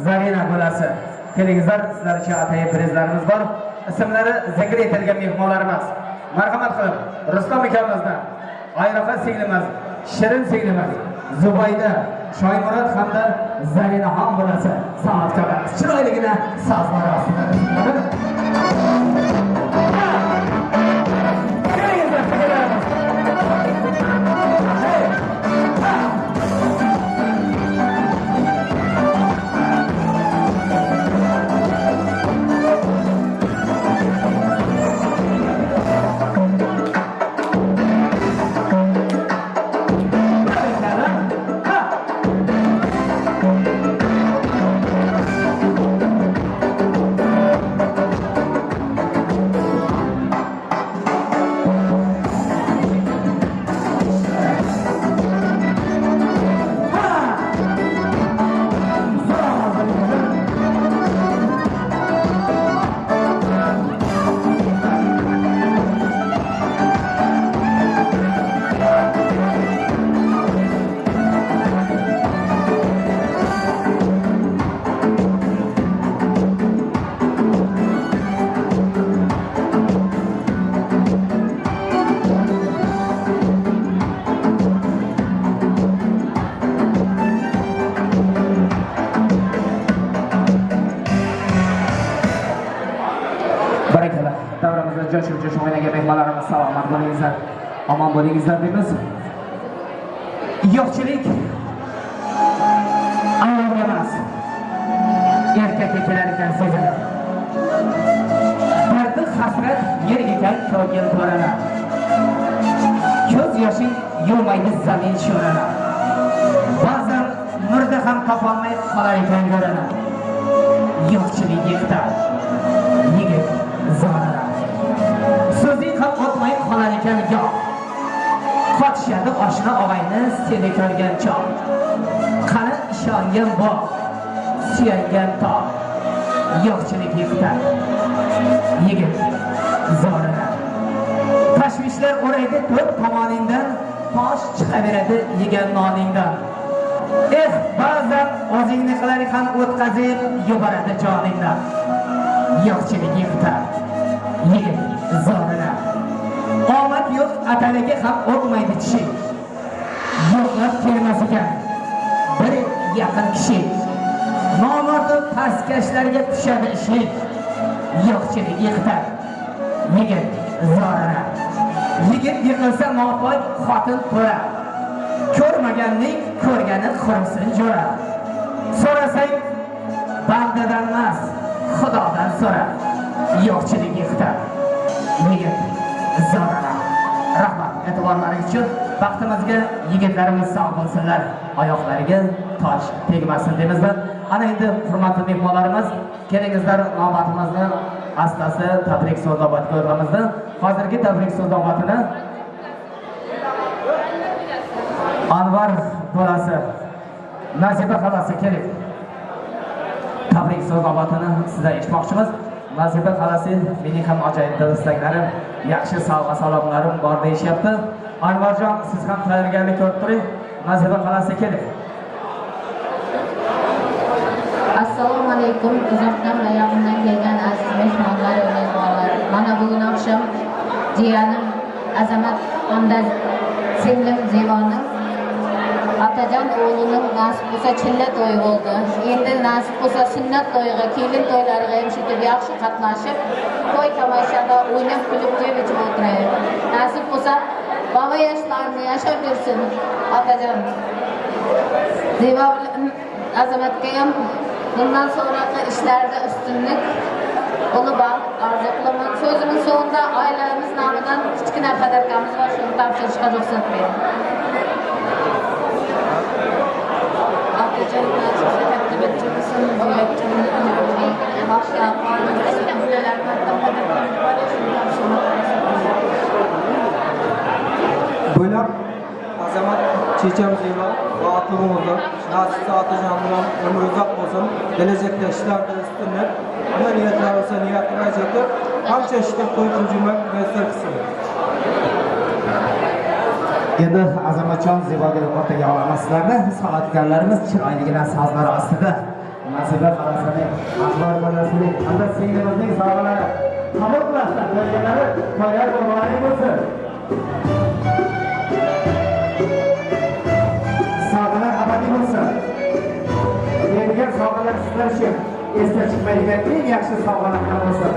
Zarina bolasi. Kelingizlar, sizlar uchun atay prezlarimiz bor. Ismlari zikr etilgan mehmonlarimiz. Marhamat qilib Rustam akamizdan Oyrafa singilimiz, Shirin singilimiz, Zubayda, Shoymurod hamda Zarina ham bolasi san'atkorlarimiz chiroyligina sazlar ostida. Jo'shib o'ynagan mehmonlarimiz salomat bo'lingizlar, omon bo'lingizlar deymiz. Yo'qchilik ayoq emas. sogil ko'rana. Ko'z yoshing yuvmaydi zamin sho'rana. Ba'zan murda ham topolmay qolar ekan ko'rana. Yo'qchilik yiqitar, yigit zorana. So'zing ham o'tmay qolar ekan yo'q. Qochishadi oshna og'ayni seni ko'rgan choq. Qani ishongan bog', suyangan tog'. Yo'qchilik yiqitar, yigit zorana. Tashvishlar o'raydi to'rt tomoningdan, tosh chiqaveradi yegan noningdan. Ba'zan o'zingni qilar ham o'tkazib yuboradi joningdan. Yo'qchilik yiqitar, yigit zorana. Omad yo'q atalaga ham o'tmaydi tishing. Yo'qlar kelmas ekan bir yaqin kishi. Nomardib pastkashlarga tushadi ishing. Yo'qchilik yiqitar, yigit zorana. Yigit yiqilsa nopoy xotin to'ra. Ko'rmaganning ko'rgani qursin jo'ra. So'rasang bandadan emas, Xudodan so'ra. Yo'qchilik yiqitar, yigit zorana. Rahmat e'tiborlaringiz uchun. Vaqtimizga yigitlarimiz sog' bo'lsinlar, oyoqlariga tosh tegmasin deymizlar. Ana endi hurmatli mehmonlarimiz, kelingizlar navbatimizni asta-asta tabrik so'zlariga o'tamiz. Hozirgi tabrik so'zlarini Anvar bolasi Nasiba xolasi kelib tabrik so'zlarini sizdan eshitmoqchimiz. Nasiba xolasi mening ham ajoyib do'stlarim, yaxshi salom-salomlarim bor deyishyapti. Anvarjon, siz ham tayyorgarlik ko'rib turing. Nasiba xolasi kelib. Assalomu alaykum, uzoqdan va yaqindan kelgan aziz mehmonlar va mehmonlar. Mana bugun oqshom jiyanim Azamat hamda singlim Zevoning Atajon o'g'lining nasib bo'lsa chilla to'yi bo'ldi. Endi nasib bo'lsa sunnat to'yiga, kelin to'ylariga ham shunday yaxshi qatnashib, to'y tomoshabda o'ynab kulib jeb ichib o'tiraylik. Nasib bo'lsa baba yoshlarni yashab yursin. Atajon Zevo Azamatga ham bundan sonraki işlerde üstünlük olu baxt arzu qilaman. Sözümün sonunda ailemiz namıdan kichkina qadarkamiz var, şunu topshirishga ruxsat bering. Atajon Bo'ylab Azamat Checham Zevo va otlug'imizdan nasib Atajon bilan umr uzoq bo'lsin. Kelajakda ishlarda ustunlik, nima niyatlar bo'lsa niyatga yetib, qancha ishda to'y qiljumak muyassar qilsin. Endi Azamatjon Zevoga o'rtaga olamiz sizlarni. San'atkorlarimiz chiroyligina sazlar ostida Nasiba xolasining Anvar bolasining hamda singlimizning sovg'alari qabul qilishlar bo'lganlari tayyor bo'lganlik bo'lsin. Sovg'alar abadiy bo'lsin. Bergan sovg'alar sizlar uchun esda chiqmaydigan eng yaxshi sovg'alar bo'lsin.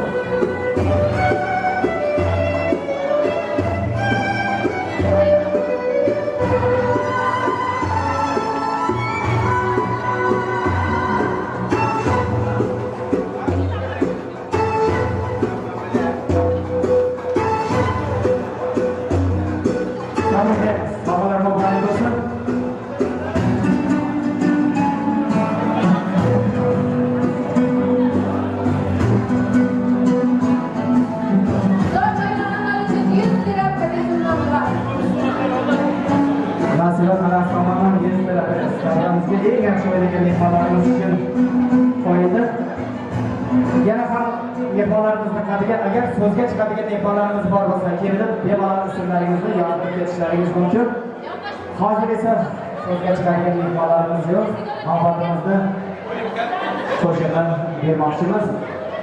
Agar so'zga chiqadigan mehmonlarimiz bor bo'lsa, kelib bemalol ismlaringizni yozib ketishlaringiz mumkin. Hozir esa so'zga chiqadigan mehmonlarimiz yo'q. Navbatimizni qo'shiqqa bermoqchimiz.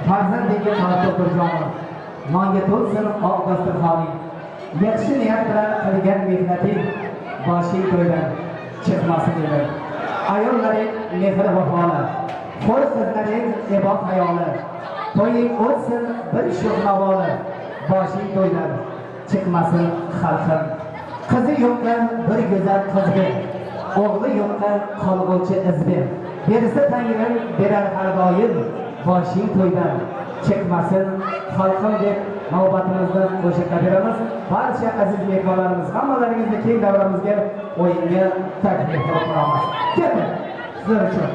Farzandingga qanot o'tirjonim, nonga to'lsin oq dasturxoning. Yaxshi niyat bilan qilgan mehnating boshing to'ydan chiqmasin edi. Ayollaring mehr va holi, qo'y qizlaring ibod hayoli. To'ying o'tsin bir sho'x navoli, boshing to'ydan chiqmasin xalqim. Qizi yo'qqa bir go'zal qizga, o'g'li yo'qqa qolg'uvchi izga. Bersa Tangrim berar har doim, boshing to'ydan chiqmasin xalqim deb muhabbatimizni qo'shiqqa beramiz. Barcha aziz mehmonlarimiz, hammalaringizni keng davramizga o'yinga taklif qilamiz. Kelin, sizlar uchun.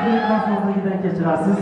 ko'pchilik nosozligidan kechirasiz.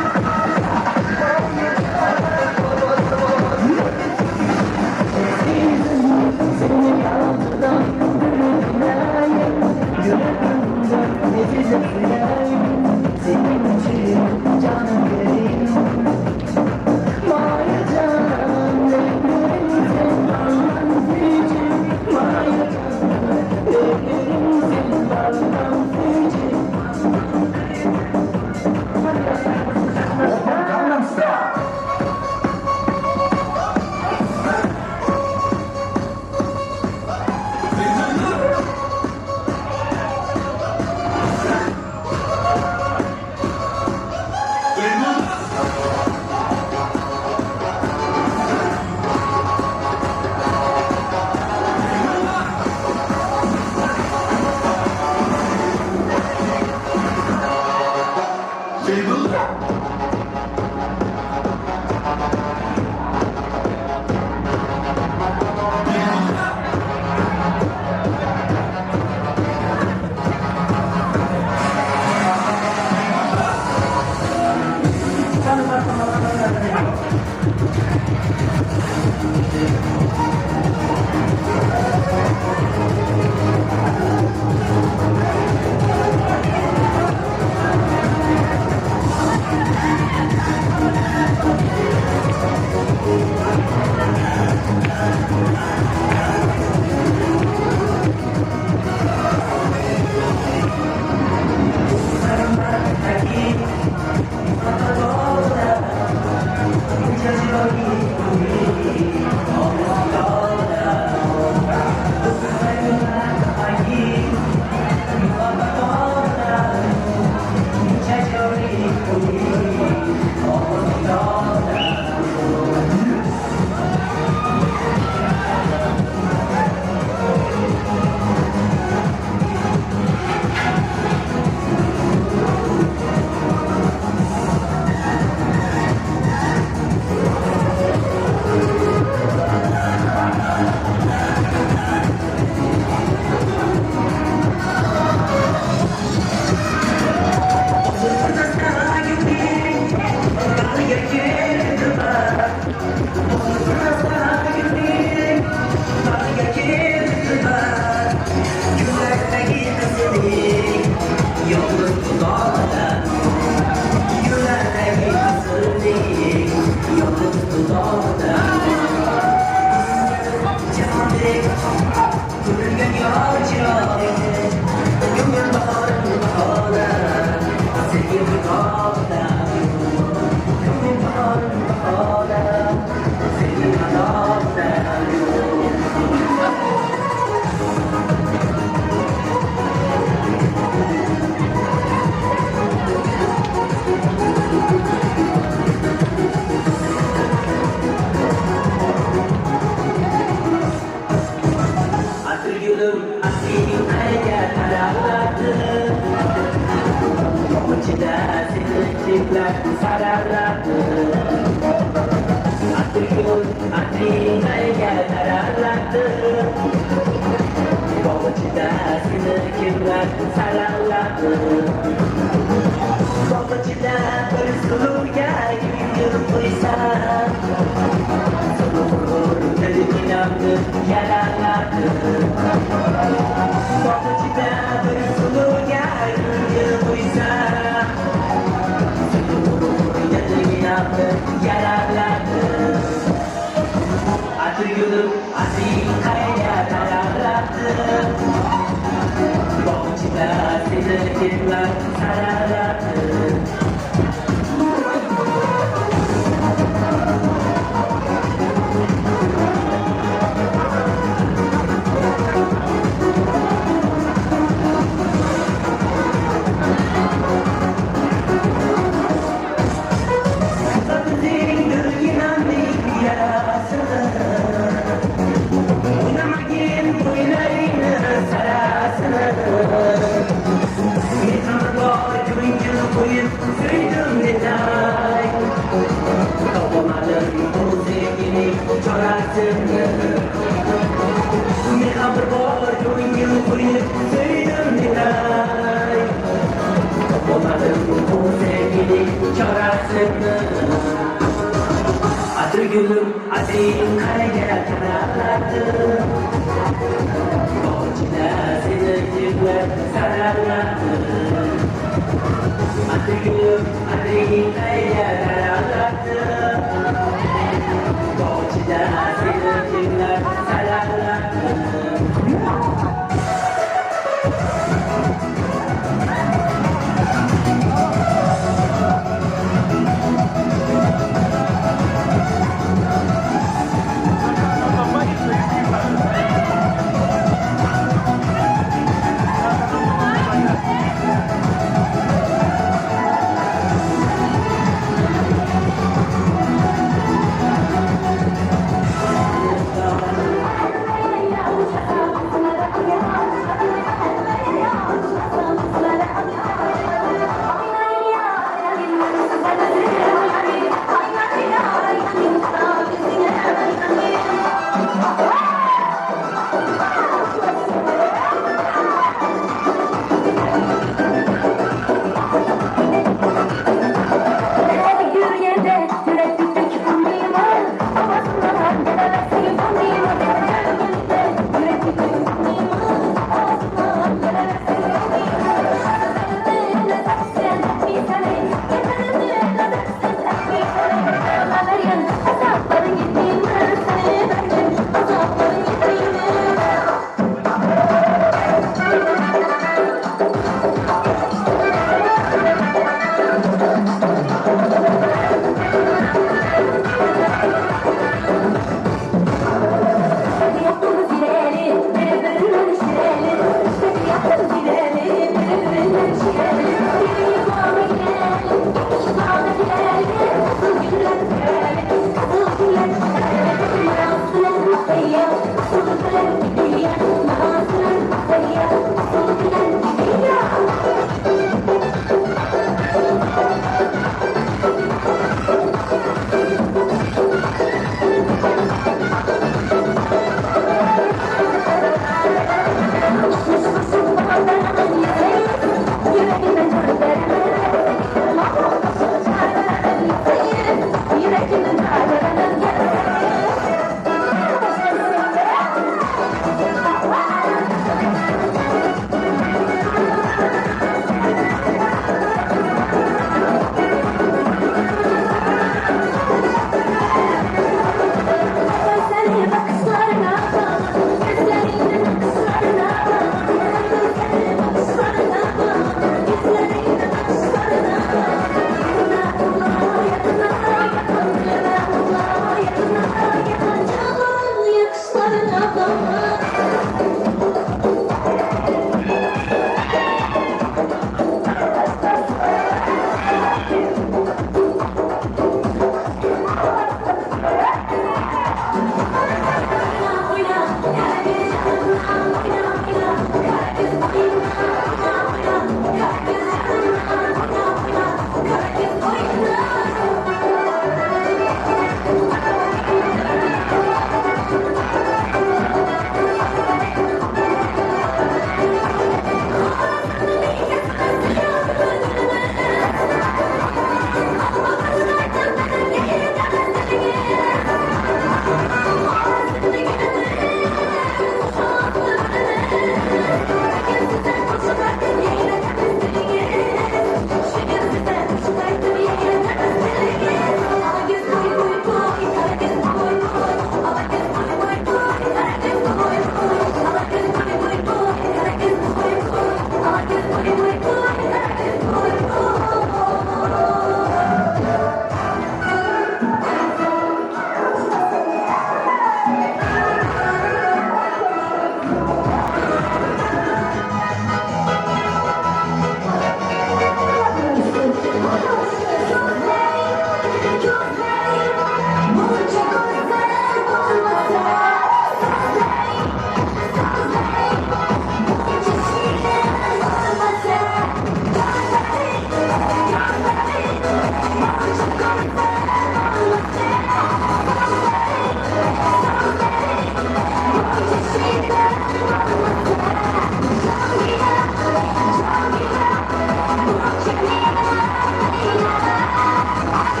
Thank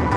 you.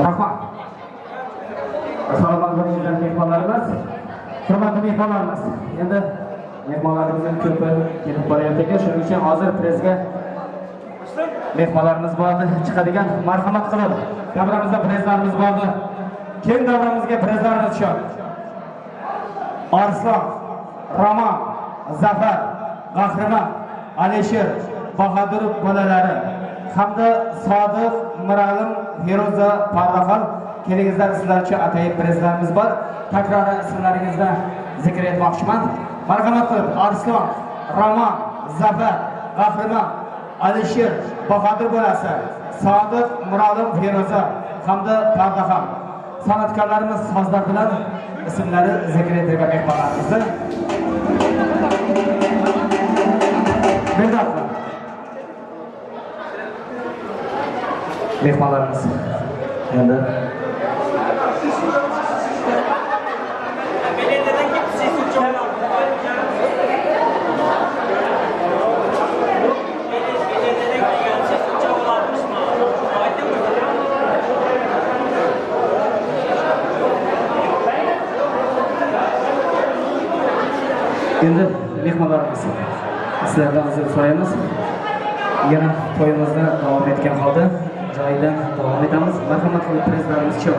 Rahmat. Assalomualaikum mehmonlarimiz. Hurmatli mehmonlarimiz. Endi mehmonlarimizning ko'pi kelib boryapti. Shuning uchun hozir prezga mehmonlarimiz bo'ldi. Chiqadigan marhamat qilib, davramizda prezlarimiz bo'ldi. Keng davramizga prezlarimiz tushadi. Arslon, Roman, Zafar, Qahramon, Alisher, Bahodir bolalari hamda Sodiq, Miralim, Feruza, Pardaxon kelingizlar, sizlar uchun atayib prezlarimiz bor. Takrori ismlaringizni zikr etmoqchiman. Marhamat qilib Arslon, Roman, Zafar, Qahramon, Alisher, Bahodir bolasi, Sodiq, Miralim, Feruza hamda Pardaxon san'atkorlarimiz sozlar bilan ismlari zikr etilgan mehmonlarimizni mehmonlarimiz endi endi mehmonlarimiz sizlardan uzr so'raymiz. Yana to'yimizni davom etgan holda joyidan davom etamiz. Marhamat qilib prezlarimiz shu.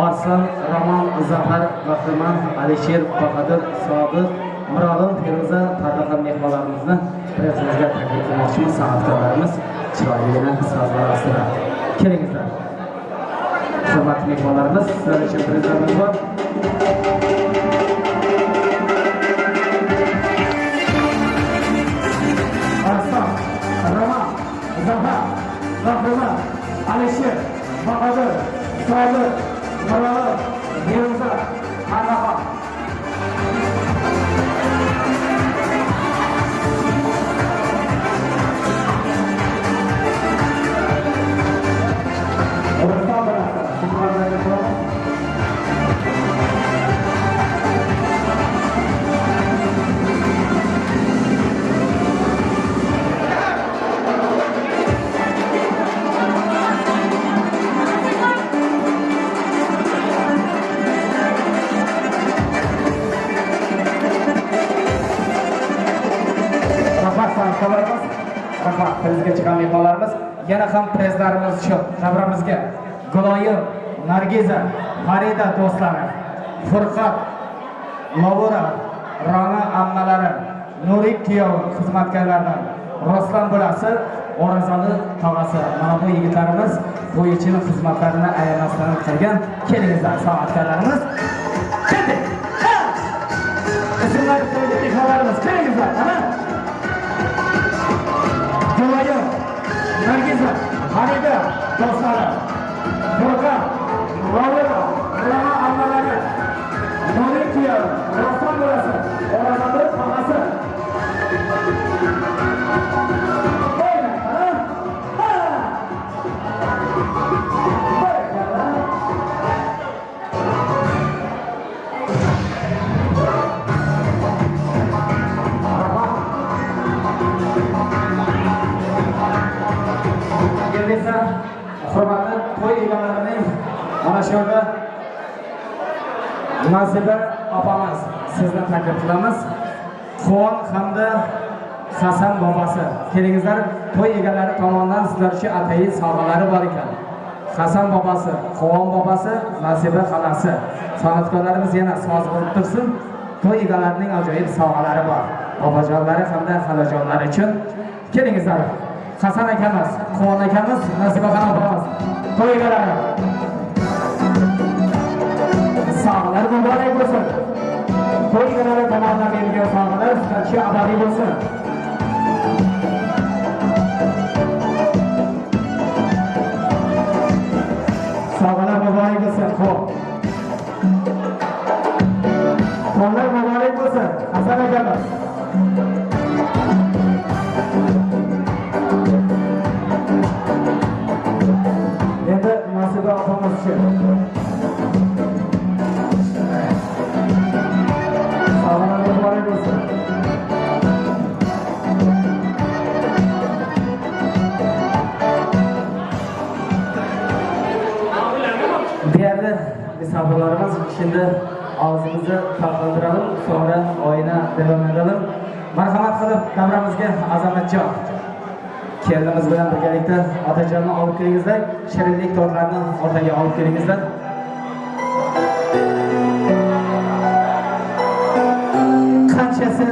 Arslon, Roman, Zafar, Qahramon, Alisher, Bahodir, Sodiq, Miralim, Feruza, Pardaxon mehmonlarimizni prezimizga taklif qilmoqchimiz. San'atkorlarimiz chiroyligina sozlar ostida. Kelingizlar. Hurmatli mehmonlarimiz, sizlar uchun prezlarimiz bor. Arslon, Roman, Zafar, Qahramon, Alisher, Bahodir, Sodiq, Miralim, Feruza, Pardaxon. Prezga chiqqan mehmonlarimiz yana ham prezlarimiz shu davramizga Guloyim, Nargiza, Farida do'stlari, Furqat, Lavura, Rana ammalari, Nurik kuyovi xizmatkorlaridan, Ruslan bolasi, O'razali tog'asi. Mana bu yigitlarimiz bo'yichini xizmatlarini ayamasdan qilgan. Kelingizlar san'atkorlarimiz. Keldik. Ismlari qo'ydik mehmonlarimiz. Kelingizlar. Mana Guloyim, Nargiza, Farida do'stlari, Furqat, Lavura, Rana ammalari, Nurik kuyovi, Ruslan bolasi, O'razali tog'asi. Hurmatli to'y egalarining mana shu yerda Nasiba opamiz sizni taklif qilamiz. Quvon hamda Hasan bobosi. Kelingizlar, to'y egalari tomonidan sizlar uchun atayi sovg'alari bor ekan. Hasan bobosi, Quvon bobosi, Nasiba xolasi. San'atkorlarimiz yana soz bo'lib tursin. To'y egalarining ajoyib sovg'alari bor. Bobojonlari hamda xolajonlari uchun kelingizlar. Hasan akamiz, Quvon akamiz, Nasiba xonim opamiz. To'y egalari. Sog'lar muborak bo'lsin. to'y kunlari tomonidan berilgan sovg'alar sizlarga abadiy bo'lsin. Sovg'alar muborak bo'lsin. Xo'p. To'ylar muborak bo'lsin. Hasan akamiz. Endi Nasiba opamiz uchun. Sog'lom muborak bo'lsin. Değerli misafirlarimiz, şimdi ağzımızı tatlandıralım, sonra oyuna devam edelim. Marhamat qilib davramizga Azamatjon kelimiz bilan birgalikda otajonini olib kelingizlar, shirinlik tortlarini otaga olib kelingizlar. Qanchasi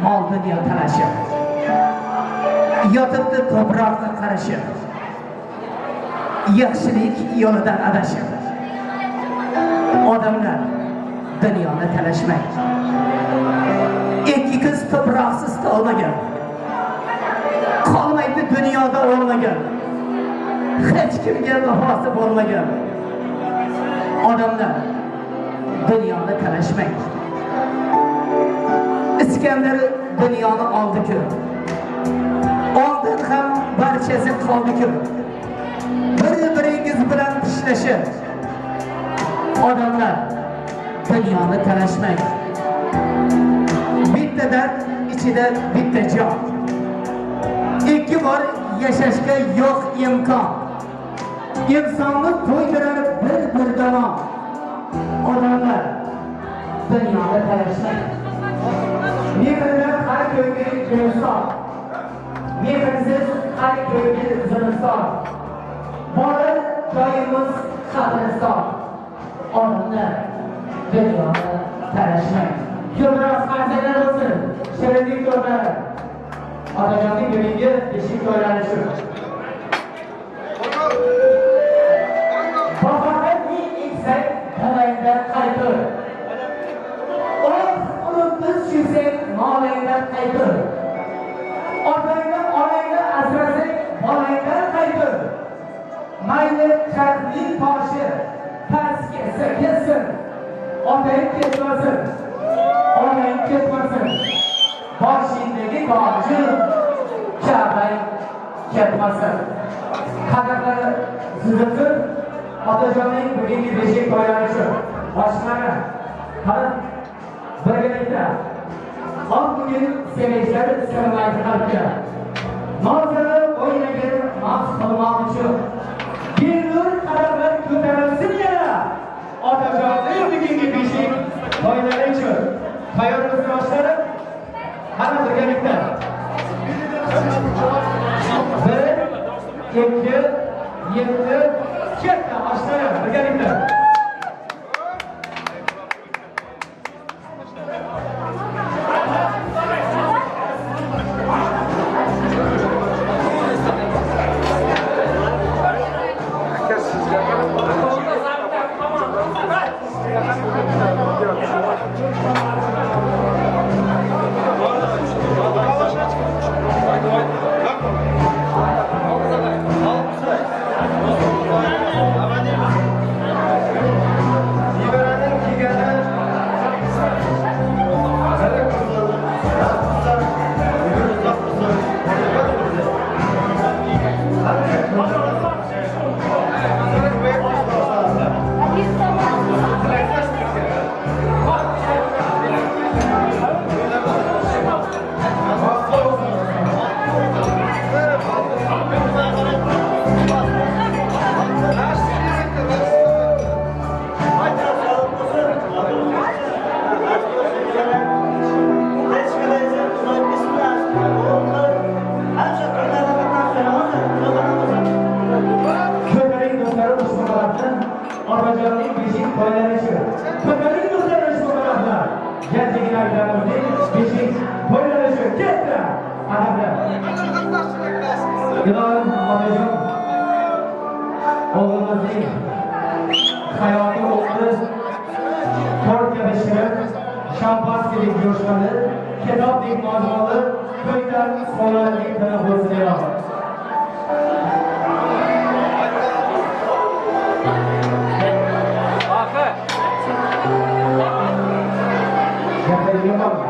mol dunyo talashib, yotibdi to'proqni qarashib, yaxshilik yo'lidan adashib, odamlar dunyoni talashmaydi. Ikki qiz to'proqsiz qolmagan, qolmaydi dunyoda o'lmagan, hech kimga vafosi bo'lmagan. Odamlar dunyoni talashmaydi. Iskandar dunyoni oldi-ku, oldin ham barchasi qoldi-ku. Bir-biringiz bilan ishlashib, odamlar dunyoni talashmaydi. Bitta dard ichida bitta jon. Ikki bor yashashga yo'q imkon. İnsonni to'ydirar bir damom. Odamlar dunyoni talashmaydi. Mehrdan har ko'ngil gulston, mehrsiz har ko'ngil zulmston. Bor joyimiz qabriston. Odamlar dunyoni talashmaydi. Ko'proq farzandlar bo'lsin, shirinlik to'ylari. Otajonning bugungi beshik to'ylari shu. Bahorni eksak, talayda qaytir. Biz tushsak, molingdan qaytir. Otangni onangni asrasang, bolangdan qaytir. Mayli charxning toshi pastga ketsin, otang ketmasin, onang ketmasin. Boshingdagi toji Ka'bang ketmasin. Qadrlari zikr otajonning bugungi beshik to'ylari shu. Boshqalar qani birgalikda bugün sevinçler sırmaydı kalbine. Nazarı oynayın, maz kılmak için. Bir nur kararlar kütlerilsin ya. Atacağız bugünkü bir şey oynayın için. Hayırlısı başlarım. Hadi birgalikda. Bir, iki, yetti, ketdi başlarım birgalikda. deb mazmunli to'ydan salomatlik tili bo'lsin ilohim. Gaplarga bormi?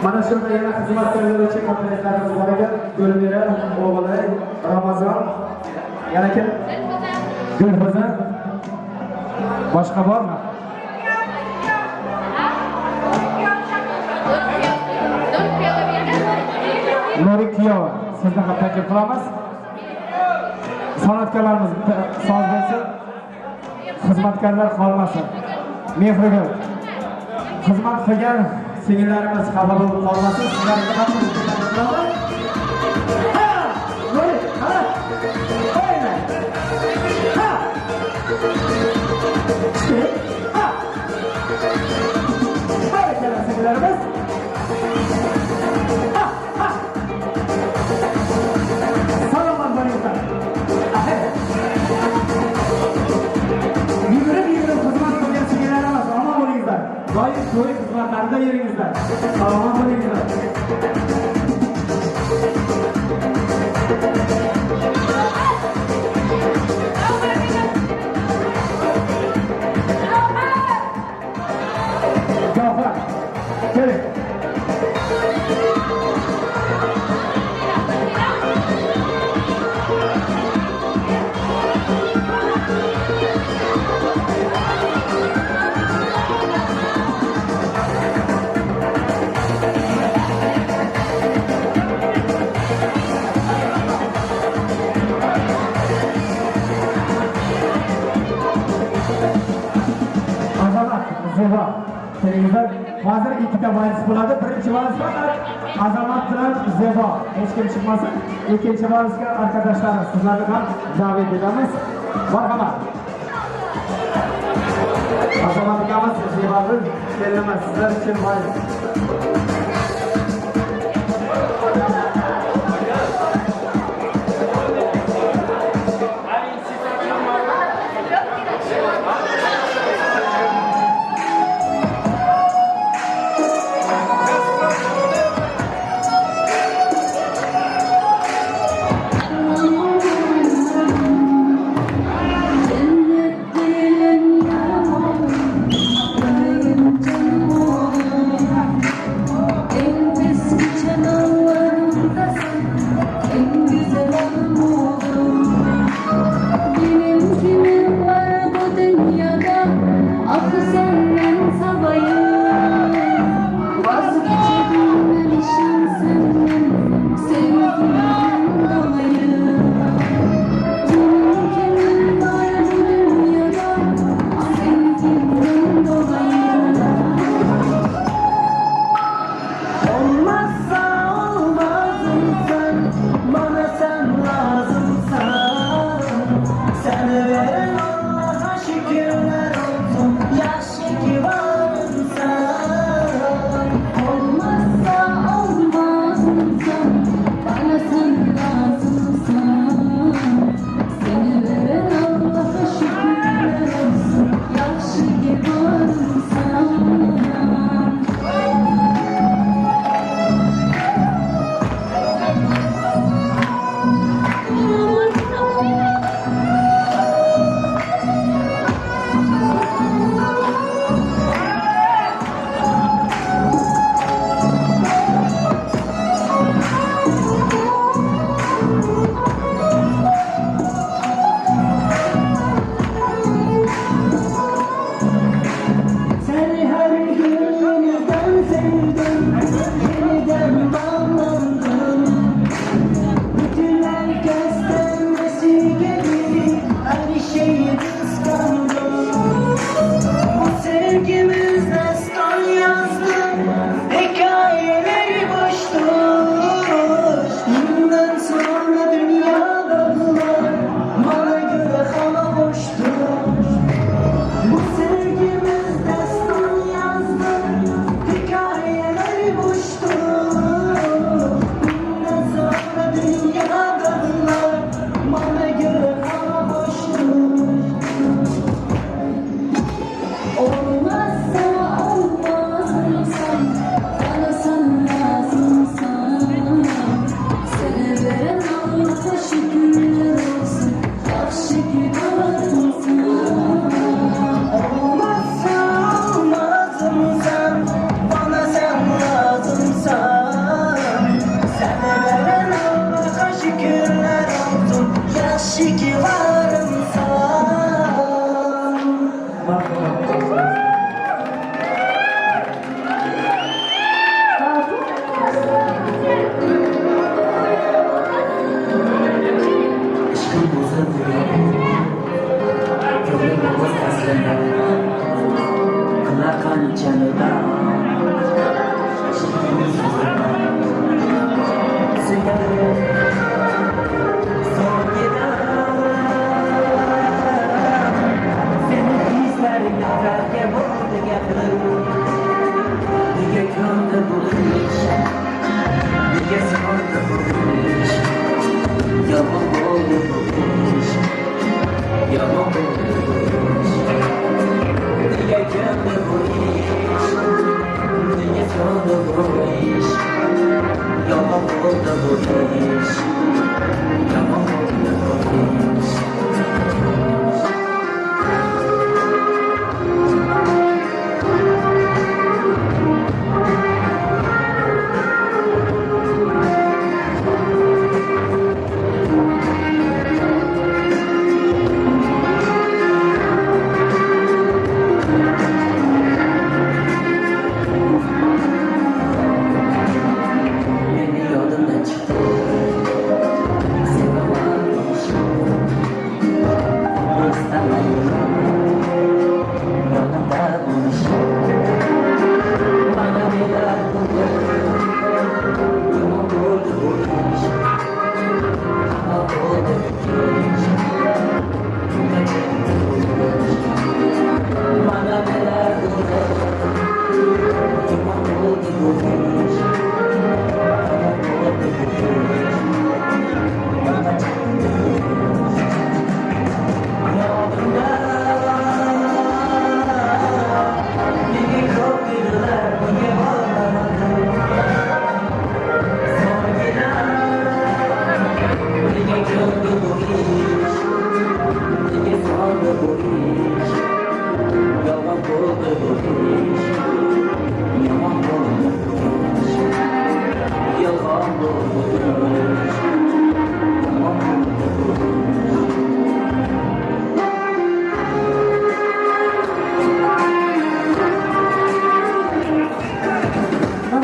Mana shunda yana xizmat ko'rsatuvchi komponentlarimiz bor ekan. Gulmira, o'g'li, Ramazon, yana kim? Gulxo'za. Boshqa bormi? Nuri kuyov, sizni ham taklif qilamiz. San'atkorlarimiz soz bo'lsin, xizmatkorlar qolmasin. Mehrga xizmat qilgan singillarimiz xafa bo'lib qolmasin. Sizlarga qanday qilaman? Ha! Nuri, qara. Qo'yinglar. Ha! Ha! Qo'yinglar singillarimiz. Doim to'y xizmatlarida yuringizlar. Salomat bo'lingizlar. Gafar, keling. Zeba, televizor. Hozir ikkita vals bo'ladi. Birinchi vals faqat Azamat bilan Zeba. Hech kim chiqmasin. Ikkinchi valsga arkadaşlarimiz sizlarni ham davet etamiz. Marhamat. Azamat akamiz Zeba'ni kelamiz. Sizlar uchun vals.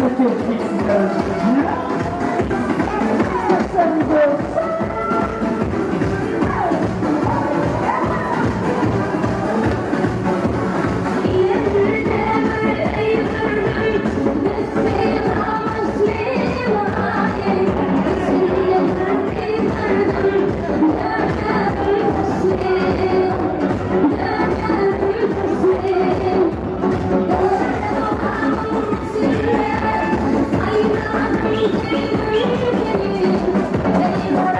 Thank you.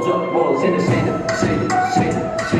çok bol seni şeydim Tanrı'ya şeydim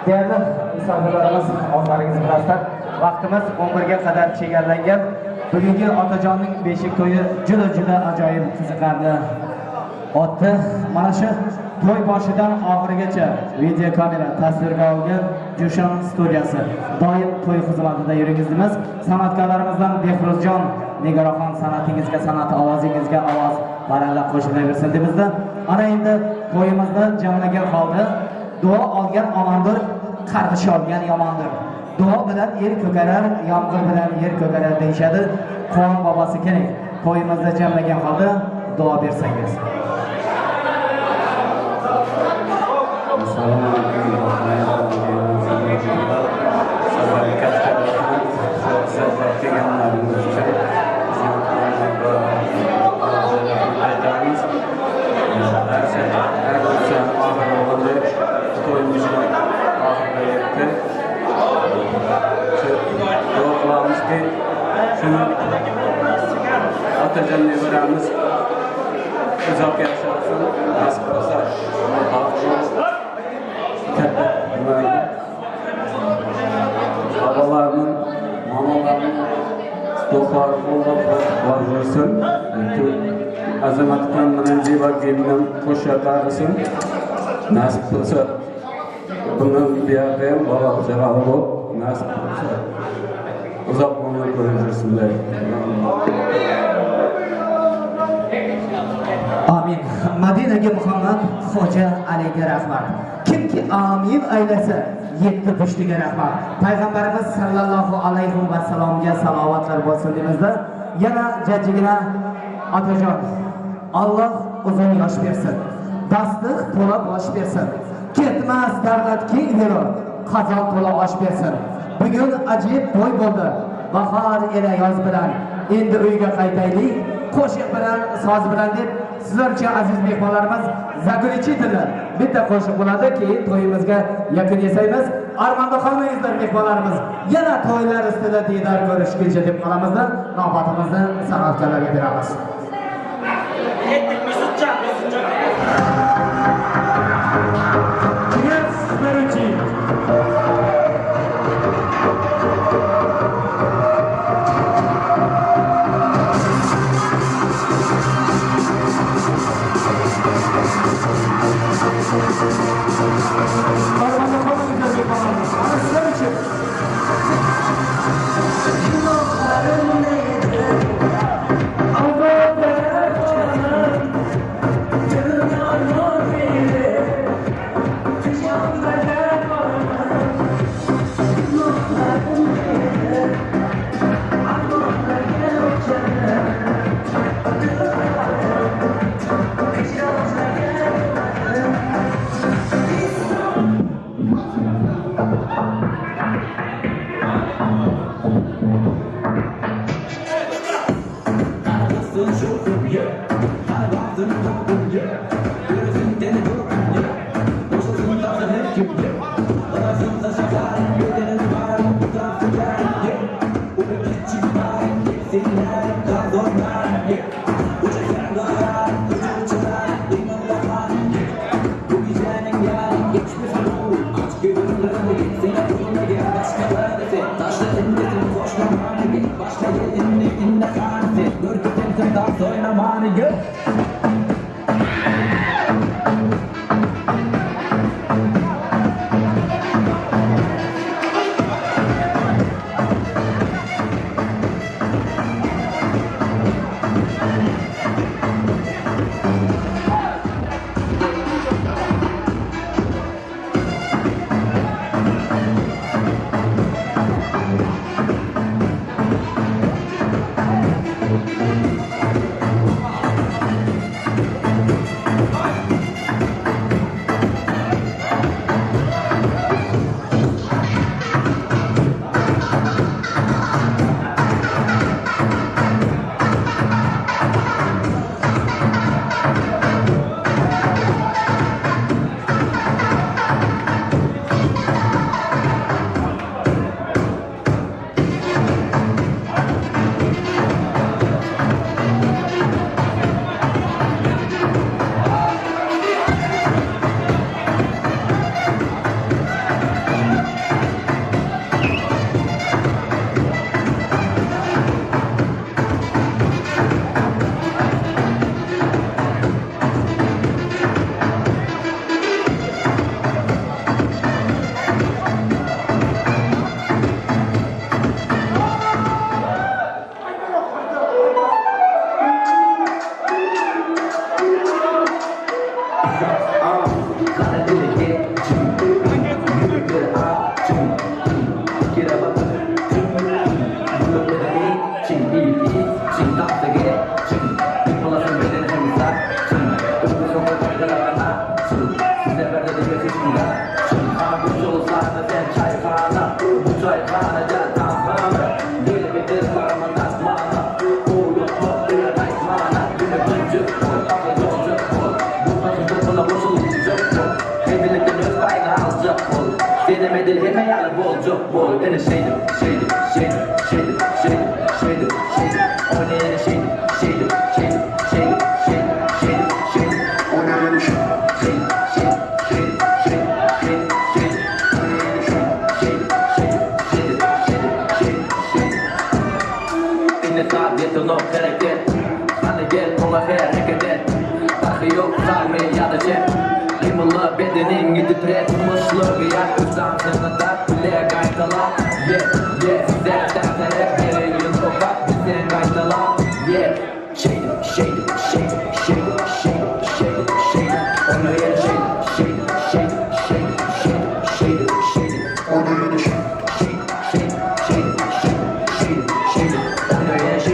Değerli misafirlarimiz, onlaringizni bilasizlar, vaqtimiz 11 ga qadar chegaralangan. Bugungi Otajonning beshik to'yi juda ajoyib qiziqarli o'tdi. Mana shu to'y boshidan oxirigacha video kamera tasvirga olgan Jo'shan studiyasi doim to'y xizmatida yuringizmiz. San'atkorlarimizdan Behruzjon Nigoraxon, san'atingizga san'at, ovozingizga ovoz baralla qo'shilaversin demizda. Ana endi to'yimizda jamlagan holda duo olgan omondir, qarg'ish olgan yomondir. Duo bilan yer ko'karar, yomg'ir bilan yer ko'karar deyshadi. Quvon bobosi kerak. To'yimizda jamlagan holda duo bersangiz. Assalomu alaykum. Otajon nevaramiz uzak yaşarsın, nasip olsa babalarının, mamalarının dostları var versin. Azamatkan menenci ve geminden koşarlarısın. Nasip olsa bunun bir akıyım baba cevabı bu. Nasip olsa uzak onları görürsün de. Amin. Madinaga Muhammad Hoca alayga rahmat. Kimki amin aylasa yetti pushtiga rahmat. Payg'ambarimiz sallallohu alayhi va sallamga salovatlar bo'lsin deymizda. Yana jajjigina otajon. Alloh uzun yosh bersin. Dastlıq to'la bosh bersin. Ketmas davlat keng dero. Qazon to'la osh bersin. Bugun ajib to'y bo'ldi. Bahor ila yoz bilan endi uyga qaytaylik. Qo'shiq bilan, soz bilan deb sizlar uchun aziz mehmonlarimiz zago'lichitilar. Bitta qo'shiq bo'ladi, keyin to'yimizga yakun yasaymiz. Armonda qolmangizlar mehmonlarimiz. Yana to'ylar ustida diydor ko'rishguncha deb qolamizda, navbatimizni san'atkorlarga beramiz. Armonda qolmangizlar mehmonlarimiz. Ana sizlar uchun. Denemedin hep hayal bolcu bol. Dene şeydim, şeydim, şeydim, şeydim, şeydim, şeydim, şeydim. Oynayana şeydim, şeydim, şeydim, şeydim, şeydim, şeydim, no hareket Hadi gel ona hareket et Farkı yok sarmayı ya da cep Limonla bedenin titret Muşlu bir yak uzansın da bile kaytala Yeah Size dertlere bir yıl topak Bize kaytala Yeah Shady Ona yer shady Ona yer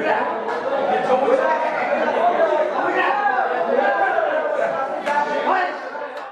Yeah.